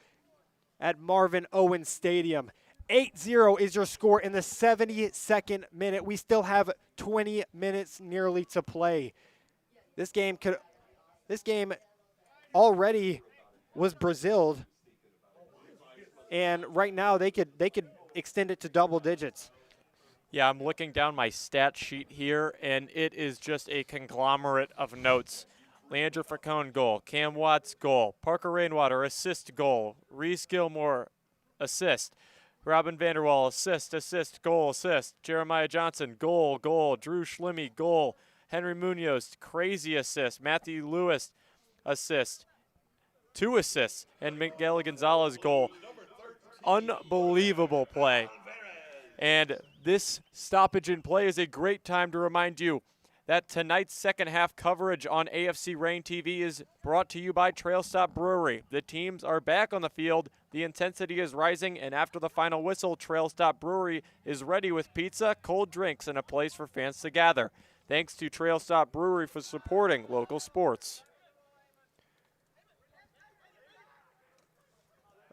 at Marvin Owens Stadium. 8-0 is your score in the 72nd minute. We still have 20 minutes nearly to play. This game already was Braziled, and right now they could extend it to double digits. Yeah, I'm looking down my stat sheet here, and it is just a conglomerate of notes. Leandro Facone, goal. Cam Watts, goal. Parker Rainwater, assist, goal. Reese Gilmore, assist. Robin Vanderwall, assist, goal, assist. Jeremiah Johnson, goal. Drew Schlemmy, goal. Henry Munoz, crazy assist. Matthew Lewis assist. 2 assists. And Miguel Gonzalez goal. Unbelievable play. And this stoppage in play is a great time to remind you that tonight's second half coverage on AFC Rain TV is brought to you by Trail Stop Brewery. The teams are back on the field, the intensity is rising, and after the final whistle, Trail Stop Brewery is ready with pizza, cold drinks, and a place for fans to gather. Thanks to Trail Stop Brewery for supporting local sports.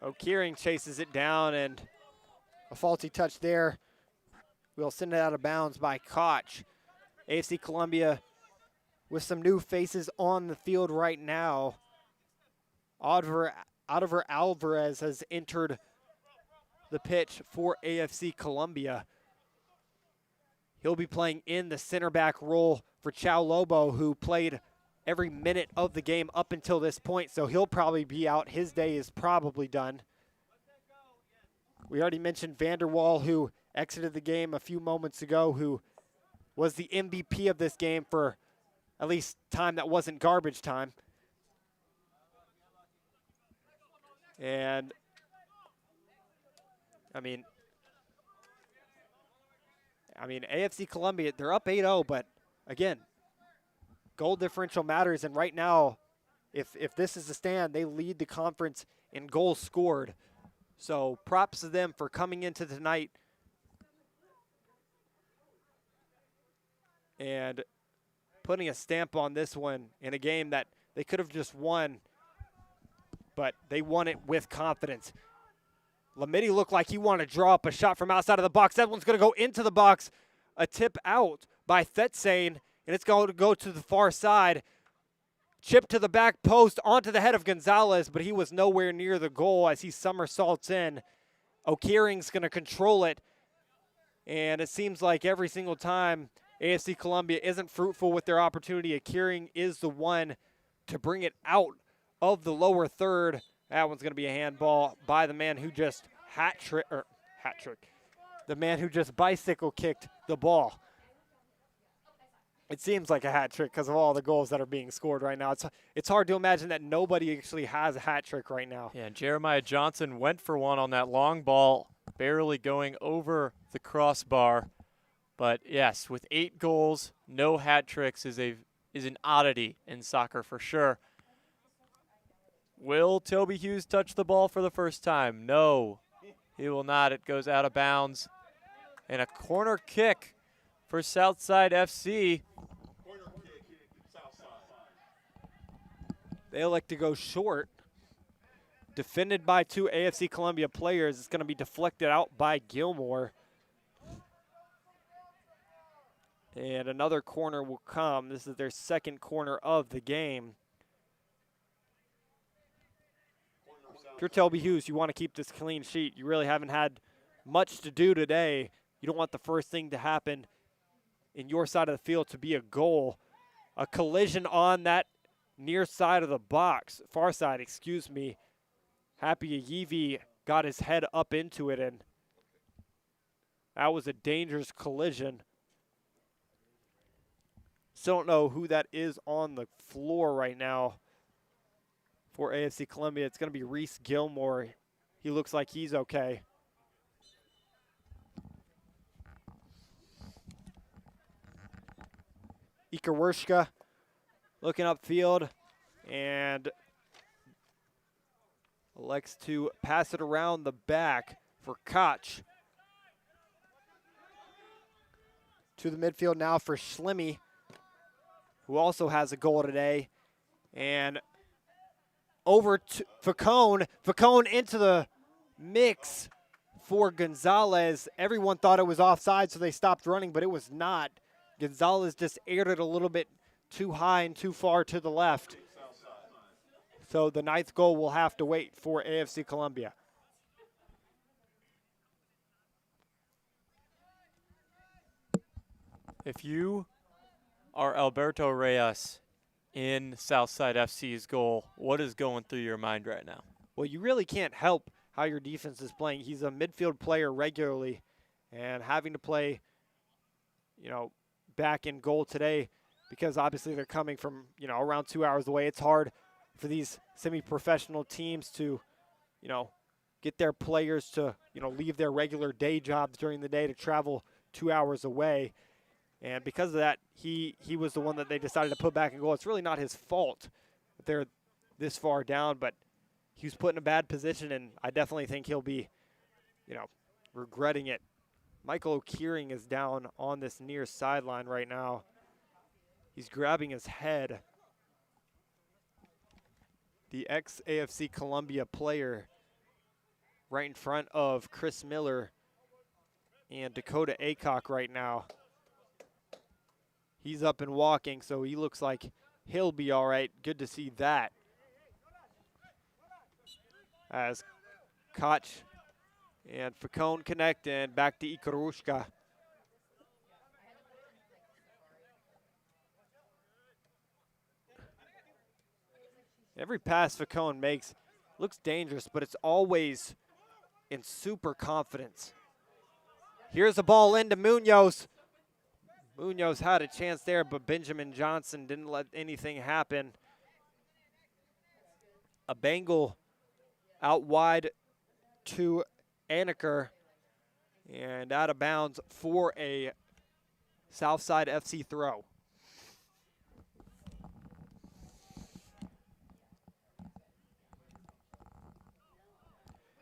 O'Keering chases it down, and a faulty touch there. We'll send it out of bounds by Koch. AFC Columbia with some new faces on the field right now. Oliver Alvarez has entered the pitch for AFC Columbia. He'll be playing in the center back role for Chow Lobo, who played every minute of the game up until this point, so he'll probably be out. His day is probably done. We already mentioned Vanderwall, who exited the game a few moments ago, who was the MVP of this game for at least time that wasn't garbage time. And, I mean, AFC Columbia, they're up 8-0, but again, goal differential matters, and right now, if this is a stand, they lead the conference in goals scored. So props to them for coming into tonight and putting a stamp on this one in a game that they could have just won, but they won it with confidence. Lamidi looked like he wanted to draw up a shot from outside of the box. That one's going to go into the box. A tip out by Thetsane, and it's going to go to the far side. Chip to the back post onto the head of Gonzalez, but he was nowhere near the goal as he somersaults in. O'Keering's going to control it, and it seems like every single time AFC Columbia isn't fruitful with their opportunity, O'Keering is the one to bring it out of the lower third. That one's going to be a handball by the man who just the man who just bicycle kicked the ball. It seems like a hat trick because of all the goals that are being scored right now. It's hard to imagine that nobody actually has a hat trick right now. Yeah, and Jeremiah Johnson went for one on that long ball, barely going over the crossbar. But yes, with 8 goals, no hat tricks is an oddity in soccer for sure. Will Toby Hughes touch the ball for the first time? No, he will not. It goes out of bounds. And a corner kick for Southside FC. They elect to go short. Defended by 2 AFC Columbia players. It's going to be deflected out by Gilmore. And another corner will come. This is their second corner of the game. If you're Toby Hughes, you want to keep this clean sheet. You really haven't had much to do today. You don't want the first thing to happen in your side of the field to be a goal. A collision on that near side of the box, far side, excuse me. Happy Ayivi got his head up into it, and that was a dangerous collision. Still don't know who that is on the floor right now for AFC Columbia. It's going to be Reese Gilmore. He looks like he's okay. Ikarwershka looking upfield and elects to pass it around the back for Koch. To the midfield now for Schlemmy, who also has a goal today. And over to Facone. Facone into the mix for Gonzalez. Everyone thought it was offside, so they stopped running, but it was not. Gonzalez just aired it a little bit too high and too far to the left. So the 9th goal will have to wait for AFC Columbia. If you are Alberto Reyes in Southside FC's goal, what is going through your mind right now? Well, you really can't help how your defense is playing. He's a midfield player regularly, and having to play, back in goal today because obviously they're coming from, around 2 hours away. It's hard for these semi-professional teams to, get their players to, leave their regular day jobs during the day to travel 2 hours away. And because of that, he was the one that they decided to put back in goal. It's really not his fault that they're this far down, but he was put in a bad position, and I definitely think he'll be, regretting it. Michael O'Keering is down on this near sideline right now. He's grabbing his head. The ex-AFC Columbia player right in front of Chris Miller and Dakota Aycock right now. He's up and walking, so he looks like he'll be all right. Good to see that. As Koch and Facone connect, and back to Ikarushka. Every pass Facone makes looks dangerous, but it's always in super confidence. Here's the ball into Munoz. Munoz had a chance there, but Benjamin Johnson didn't let anything happen. A Bengal out wide to Anaker, and out of bounds for a Southside FC throw.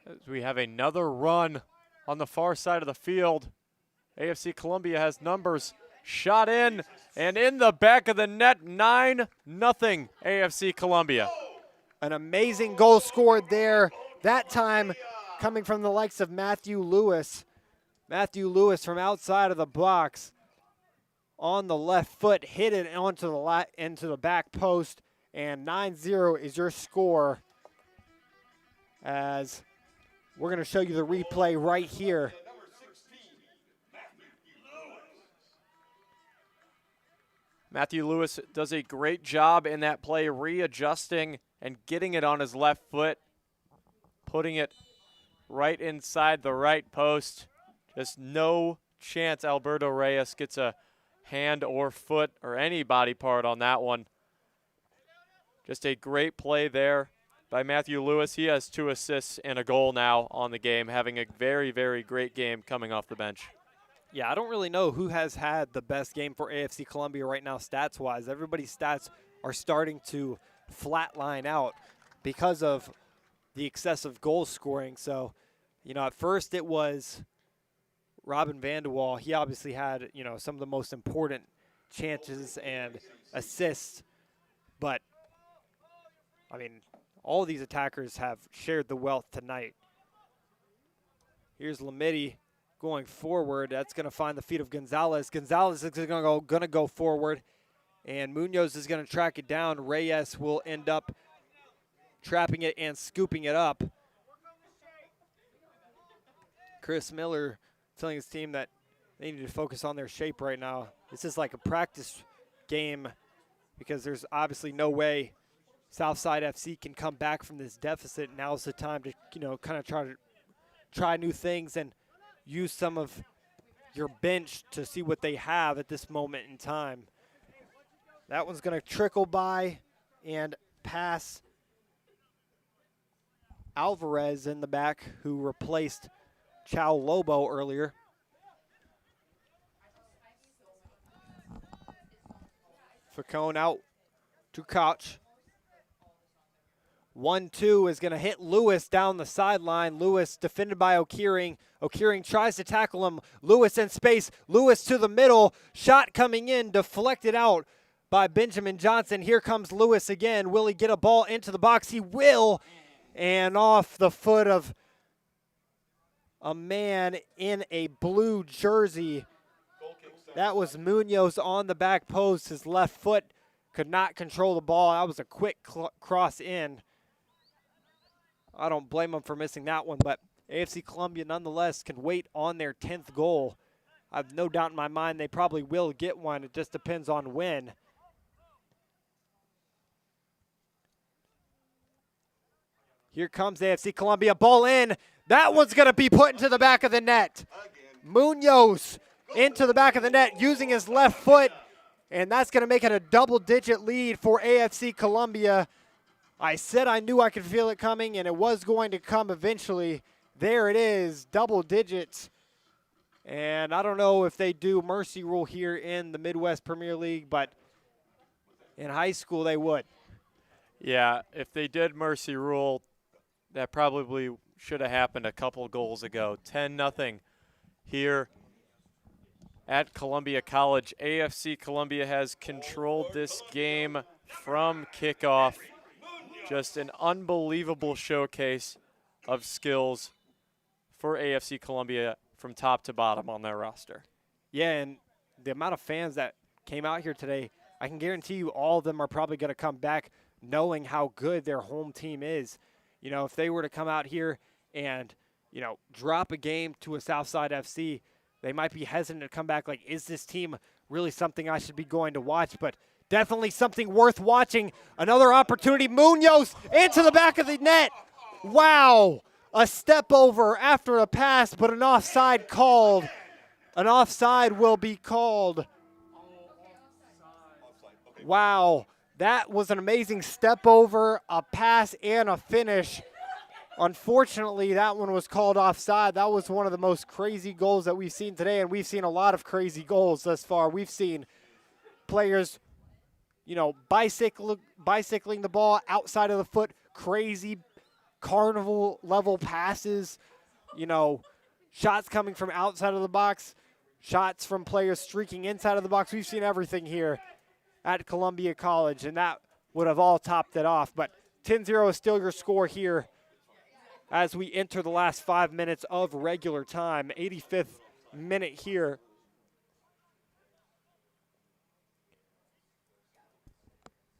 As we have another run on the far side of the field. AFC Columbia has numbers. Shot in, and in the back of the net, 9-0 AFC Columbia. An amazing goal scored there, that time coming from the likes of Matthew Lewis. Matthew Lewis from outside of the box on the left foot, hit it into the back post, and 9-0 is your score, as we're going to show you the replay right here. Matthew Lewis does a great job in that play, readjusting and getting it on his left foot, putting it right inside the right post. Just no chance Alberto Reyes gets a hand or foot or any body part on that one. Just a great play there by Matthew Lewis. He has 2 assists and a goal now on the game, having a very, very great game coming off the bench. Yeah, I don't really know who has had the best game for AFC Columbia right now stats-wise. Everybody's stats are starting to flatline out because of the excessive goal scoring. So, at first it was Robin Vanderwall. He obviously had, some of the most important chances and assists. But, all of these attackers have shared the wealth tonight. Here's Lamidi going forward. That's going to find the feet of Gonzalez. Gonzalez is going to go forward, and Munoz is going to track it down. Reyes will end up trapping it and scooping it up. Chris Miller telling his team that they need to focus on their shape right now. This is like a practice game because there's obviously no way Southside FC can come back from this deficit. Now's the time to, kind of try new things and use some of your bench to see what they have at this moment in time. That one's going to trickle by and pass Alvarez in the back, who replaced Chow Lobo earlier. Facone out to Koch. 1-2 is going to hit Lewis down the sideline. Lewis defended by O'Keering. O'Keering tries to tackle him. Lewis in space. Lewis to the middle. Shot coming in, deflected out by Benjamin Johnson. Here comes Lewis again. Will he get a ball into the box? He will. And off the foot of a man in a blue jersey. That was Munoz on the back post. His left foot could not control the ball. That was a quick cross in. I don't blame him for missing that one, but AFC Columbia nonetheless can wait on their 10th goal. I have no doubt in my mind they probably will get one. It just depends on when. Here comes AFC Columbia. Ball in. That one's going to be put into the back of the net. Munoz into the back of the net using his left foot. And that's going to make it a double-digit lead for AFC Columbia. I said I knew I could feel it coming, and it was going to come eventually. There it is, double digits. And I don't know if they do mercy rule here in the Midwest Premier League, but in high school they would. Yeah, if they did mercy rule, that probably should have happened a couple goals ago. 10-0 here at Columbia College. AFC Columbia has controlled this game from kickoff. Just an unbelievable showcase of skills for AFC Columbia from top to bottom on their roster. Yeah, and the amount of fans that came out here today, I can guarantee you all of them are probably going to come back knowing how good their home team is. You know, if they were to come out here and, you know, drop a game to a Southside FC, they might be hesitant to come back like, is this team really something I should be going to watch? But definitely something worth watching. Another opportunity, Munoz into the back of the net. Wow, a step over after a pass, but an offside called. An offside will be called. Wow, that was an amazing step over, a pass, and a finish. Unfortunately, that one was called offside. That was one of the most crazy goals that we've seen today, and we've seen a lot of crazy goals thus far. We've seen players, you know, bicycling the ball outside of the foot, crazy carnival-level passes, you know, shots coming from outside of the box, shots from players streaking inside of the box. We've seen everything here at Columbia College, and that would have all topped it off. But 10-0 is still your score here as we enter the last 5 minutes of regular time, 85th minute here.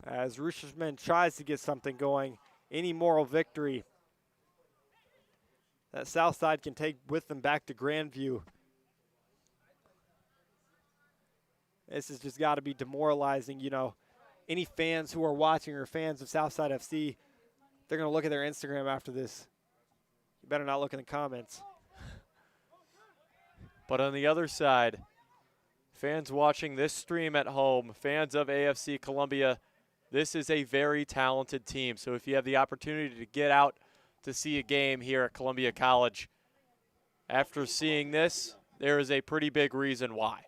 As Ruscherman tries to get something going, any moral victory that Southside can take with them back to Grandview. This has just got to be demoralizing. You know, any fans who are watching or fans of Southside FC, they're going to look at their Instagram after this. You better not look in the comments. But on the other side, fans watching this stream at home, fans of AFC Columbia, this is a very talented team. So if you have the opportunity to get out to see a game here at Columbia College, after seeing this, there is a pretty big reason why.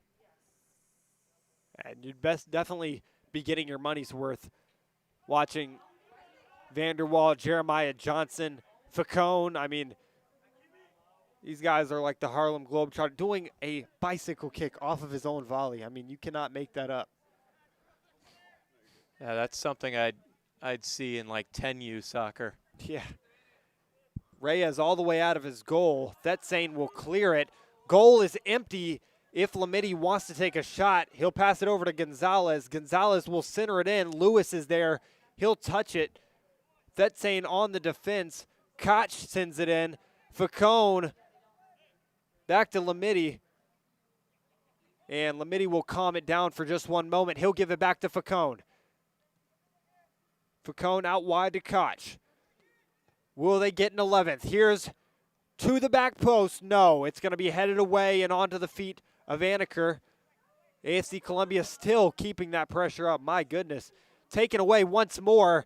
And you'd best definitely be getting your money's worth watching Vanderwall, Jeremiah Johnson, Facone. I mean, these guys are like the Harlem Globetrotter doing a bicycle kick off of his own volley. I mean, you cannot make that up. Yeah, that's something I'd see in like 10U soccer. Yeah. Reyes all the way out of his goal. Thetsane will clear it. Goal is empty. If Lamidi wants to take a shot, he'll pass it over to Gonzalez. Gonzalez will center it in. Lewis is there. He'll touch it. Thetsane on the defense. Koch sends it in. Facone back to Lamidi. And Lamidi will calm it down for just one moment. He'll give it back to Facone. Facone out wide to Koch. Will they get an 11th? Here's to the back post. No, it's going to be headed away and onto the feet of Anaker. AFC Columbia still keeping that pressure up. My goodness. Taken away once more.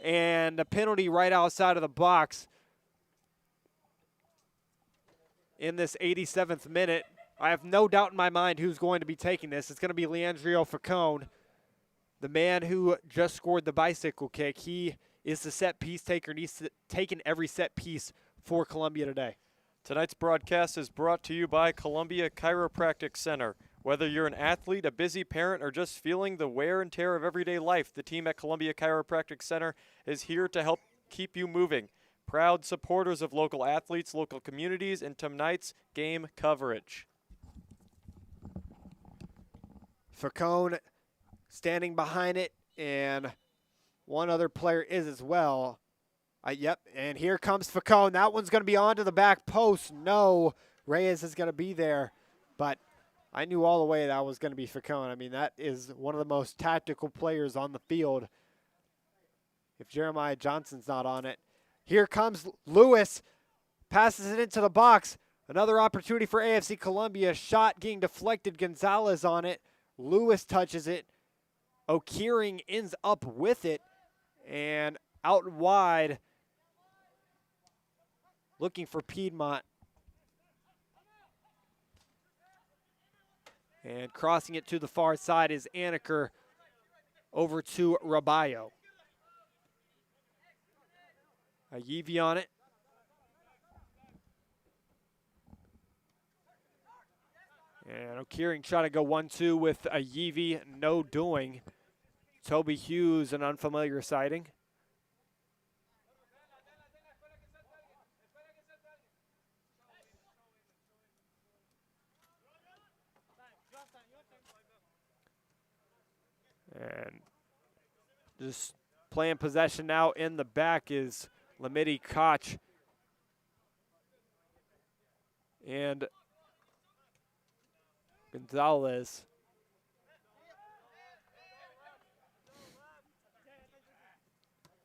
And a penalty right outside of the box. In this 87th minute. I have no doubt in my mind who's going to be taking this. It's going to be Leandro Facone, the man who just scored the bicycle kick. He is the set piece taker, and he's taken every set piece for Columbia today. Tonight's broadcast is brought to you by Columbia Chiropractic Center. Whether you're an athlete, a busy parent, or just feeling the wear and tear of everyday life, the team at Columbia Chiropractic Center is here to help keep you moving. Proud supporters of local athletes, local communities, and tonight's game coverage. Facone standing behind it, and one other player is as well. Yep, and here comes Facone. That one's going to be onto the back post. No, Reyes is going to be there, but I knew all the way that was going to be Facone. I mean, that is one of the most tactical players on the field. If Jeremiah Johnson's not on it. Here comes Lewis, passes it into the box. Another opportunity for AFC Columbia. Shot getting deflected. Gonzalez on it. Lewis touches it. O'Keering ends up with it. And out wide, looking for Piedmont. And crossing it to the far side is Anaker over to Rabayo. Ayivi on it. And O'Keering trying to go 1-2 with Ayivi, no doing. Toby Hughes, an unfamiliar sighting. And just playing possession now in the back is Lamidi Koch. And Gonzalez.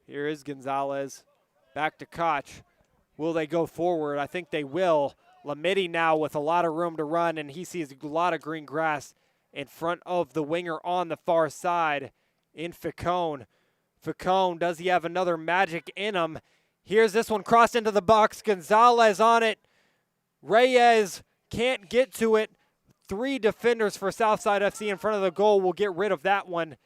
Here is Gonzalez. Back to Koch. Will they go forward? I think they will. Lamidi now with a lot of room to run, and he sees a lot of green grass in front of the winger on the far side in Ficone. Ficone, does he have another magic in him? Here's this one crossed into the box. Gonzalez on it. Reyes can't get to it. 3 defenders for Southside FC in front of the goal will get rid of that one.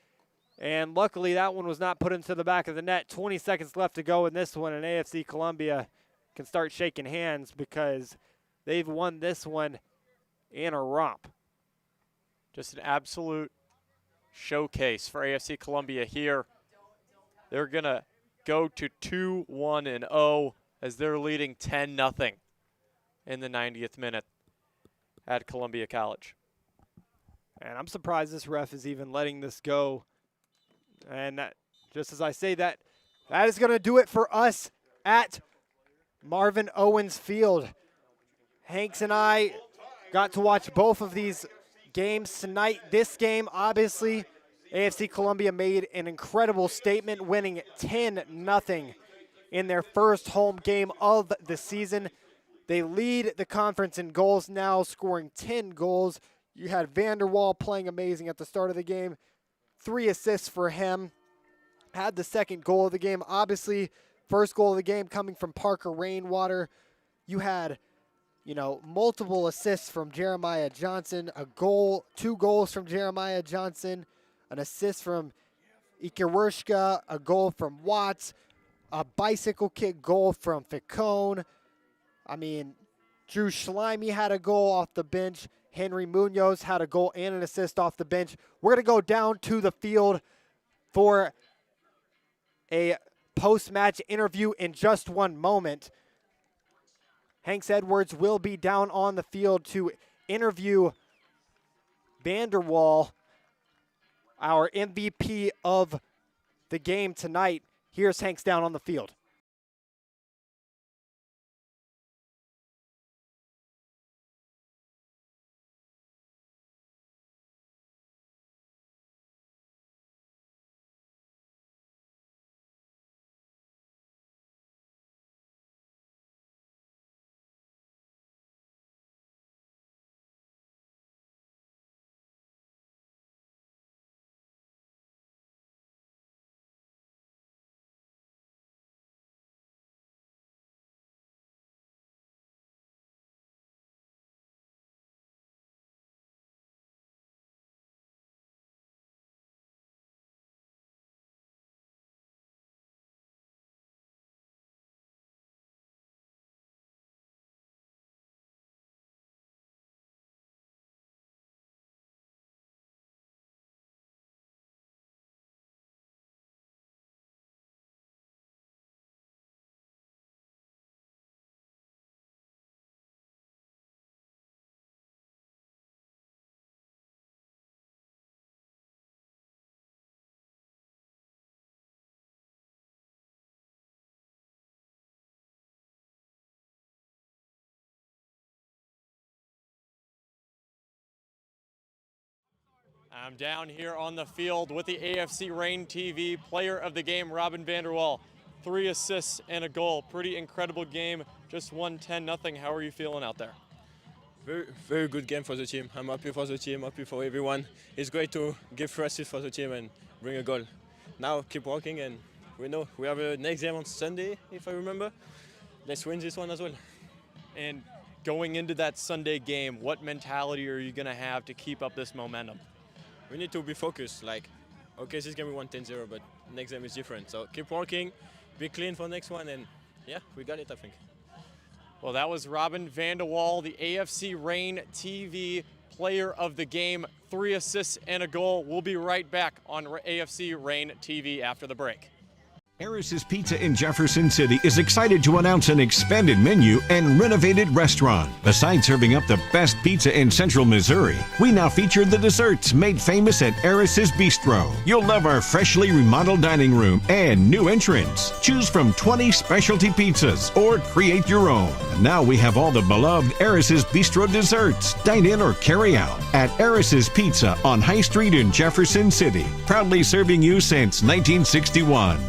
And luckily that one was not put into the back of the net. 20 seconds left to go in this one, and AFC Columbia can start shaking hands because they've won this one in a romp. Just an absolute showcase for AFC Columbia here. They're going to go to 2-1-0 as they're leading 10-0 in the 90th minute at Columbia College. And I'm surprised this ref is even letting this go. And that, just as I say that, that is going to do it for us at Marvin Owens Field. Hanks and I got to watch both of these games tonight. This game, obviously, AFC Columbia made an incredible statement, winning 10-0 in their first home game of the season. They lead the conference in goals now, scoring 10 goals. You had Vanderwall playing amazing at the start of the game. 3 assists for him. Had the second goal of the game. Obviously, first goal of the game coming from Parker Rainwater. You had, multiple assists from Jeremiah Johnson. A goal, 2 goals from Jeremiah Johnson. An assist from Ikerwershka. A goal from Watts. A bicycle kick goal from Ficone. Drew Schleimy had a goal off the bench. Henry Munoz had a goal and an assist off the bench. We're going to go down to the field for a post-match interview in just one moment. Hanks Edwards will be down on the field to interview Vanderwall, our MVP of the game tonight. Here's Hanks down on the field. I'm down here on the field with the AFC Reign TV player of the game, Robin Vanderwall. 3 assists and a goal. Pretty incredible game. Just won 10-0. How are you feeling out there? Very good game for the team. I'm happy for the team, happy for everyone. It's great to give free assist for the team and bring a goal. Now keep working, and we know we have a next game on Sunday, if I remember. Let's win this one as well. And going into that Sunday game, what mentality are you going to have to keep up this momentum? We need to be focused. Like, okay, this game we won 10-0, but next game is different. So keep working, be clean for next one, and yeah, we got it, I think. Well, that was Robin van der Wal, the AFC Reign TV Player of the Game. 3 assists and a goal. We'll be right back on AFC Reign TV after the break. Harris's Pizza in Jefferson City is excited to announce an expanded menu and renovated restaurant. Besides serving up the best pizza in central Missouri, we now feature the desserts made famous at Harris's Bistro. You'll love our freshly remodeled dining room and new entrance. Choose from 20 specialty pizzas or create your own. Now we have all the beloved Harris's Bistro desserts. Dine in or carry out at Harris's Pizza on High Street in Jefferson City. Proudly serving you since 1961.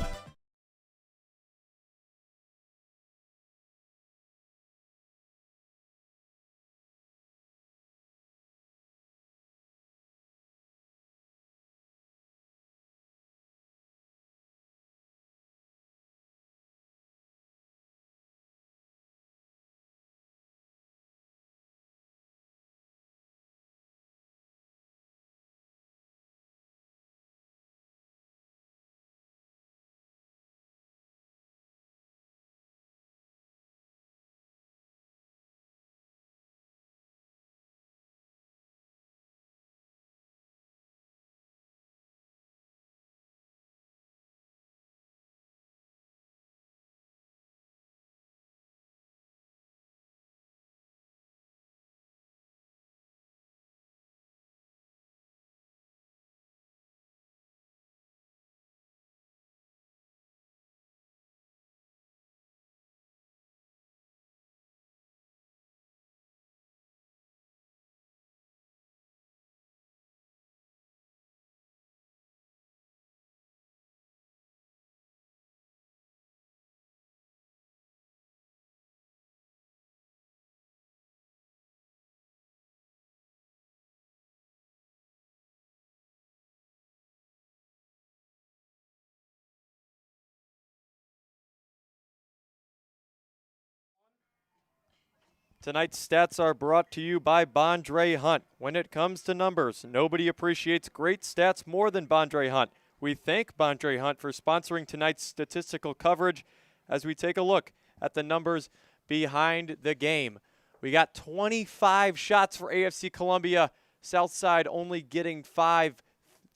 Tonight's stats are brought to you by Bondre Hunt. When it comes to numbers, nobody appreciates great stats more than Bondre Hunt. We thank Bondre Hunt for sponsoring tonight's statistical coverage as we take a look at the numbers behind the game. We got 25 shots for AFC Columbia. Southside only getting 5.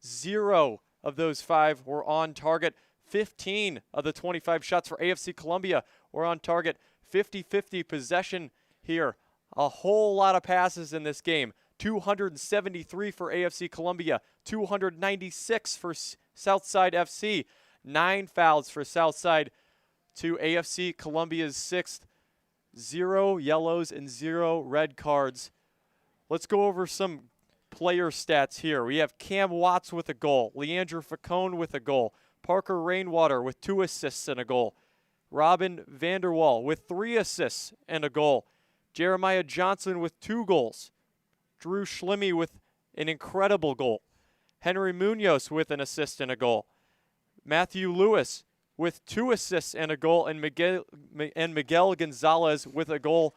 0 of those 5 were on target. 15 of the 25 shots for AFC Columbia were on target. 50-50 possession here. A whole lot of passes in this game. 273 for AFC Columbia, 296 for Southside FC, 9 fouls for Southside to AFC Columbia's 6th, 0 yellows and 0 red cards. Let's go over some player stats here. We have Cam Watts with a goal, Leandro Facone with a goal, Parker Rainwater with 2 assists and a goal, Robin van der Wal with 3 assists and a goal, Jeremiah Johnson with 2 goals, Drew Schlemmy with an incredible goal, Henry Munoz with an assist and a goal, Matthew Lewis with 2 assists and a goal, and Miguel Gonzalez with a goal.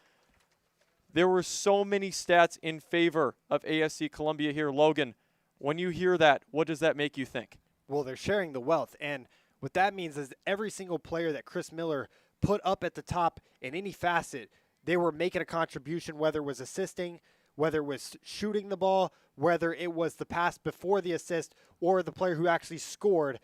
There were so many stats in favor of AFC Columbia here. Logan, when you hear that, what does that make you think? Well, they're sharing the wealth, and what that means is every single player that Chris Miller put up at the top in any facet, they were making a contribution, whether it was assisting, whether it was shooting the ball, whether it was the pass before the assist, or the player who actually scored.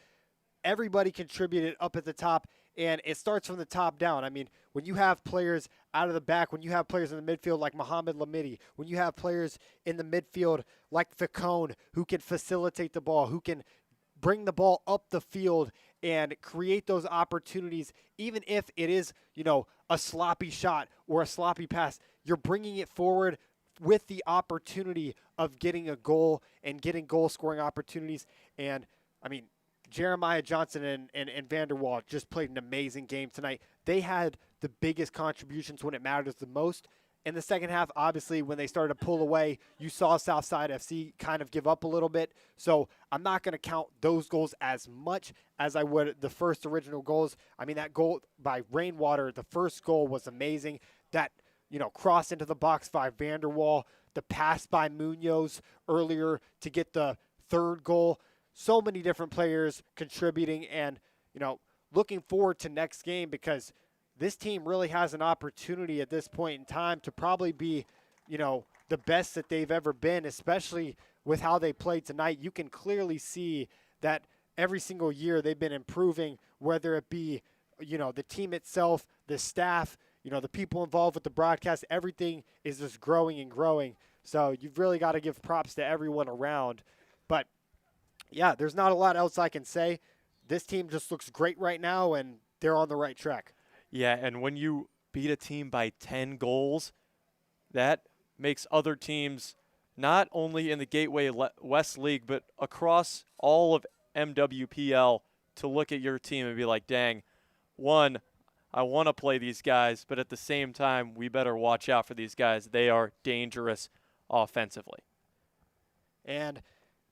Everybody contributed up at the top, and it starts from the top down. I mean, when you have players out of the back, when you have players in the midfield like Mohamed Lamidi, when you have players in the midfield like Facone who can facilitate the ball, who can bring the ball up the field and create those opportunities, even if it is, a sloppy shot or a sloppy pass, you're bringing it forward with the opportunity of getting a goal and getting goal-scoring opportunities. And, I mean, Jeremiah Johnson and van der Wal just played an amazing game tonight. They had the biggest contributions when it matters the most. in the second half, obviously, when they started to pull away, you saw Southside FC kind of give up a little bit. So I'm not going to count those goals as much as I would the first original goals. I mean, that goal by Rainwater, the first goal was amazing. That, cross into the box by Vanderwall, the pass by Munoz earlier to get the third goal. So many different players contributing and, looking forward to next game because this team really has an opportunity at this point in time to probably be, the best that they've ever been, especially with how they played tonight. You can clearly see that every single year they've been improving, whether it be, the team itself, the staff, the people involved with the broadcast, everything is just growing and growing. So you've really got to give props to everyone around. But, yeah, there's not a lot else I can say. This team just looks great right now, and they're on the right track. Yeah, and when you beat a team by 10 goals, that makes other teams not only in the Gateway West League, but across all of MWPL to look at your team and be like, dang, one, I want to play these guys, but at the same time, we better watch out for these guys. They are dangerous offensively. And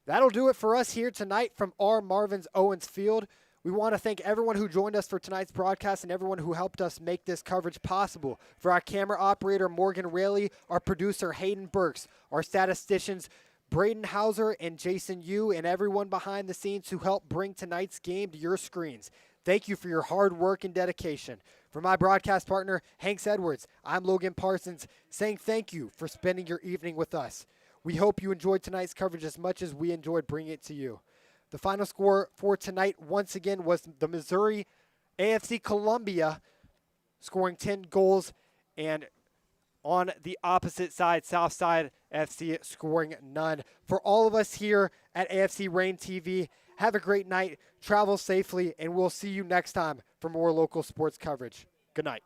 that'll do it for us here tonight from our Marvin's Owens Field. We want to thank everyone who joined us for tonight's broadcast and everyone who helped us make this coverage possible. For our camera operator, Morgan Rayleigh, our producer, Hayden Burks, our statisticians, Braden Hauser and Jason Yu, and everyone behind the scenes who helped bring tonight's game to your screens. Thank you for your hard work and dedication. For my broadcast partner, Hanks Edwards, I'm Logan Parsons, saying thank you for spending your evening with us. We hope you enjoyed tonight's coverage as much as we enjoyed bringing it to you. The final score for tonight, once again, was the Missouri AFC Columbia scoring 10 goals, and on the opposite side, Southside FC scoring none. For all of us here at AFC Reign TV, have a great night, travel safely, and we'll see you next time for more local sports coverage. Good night.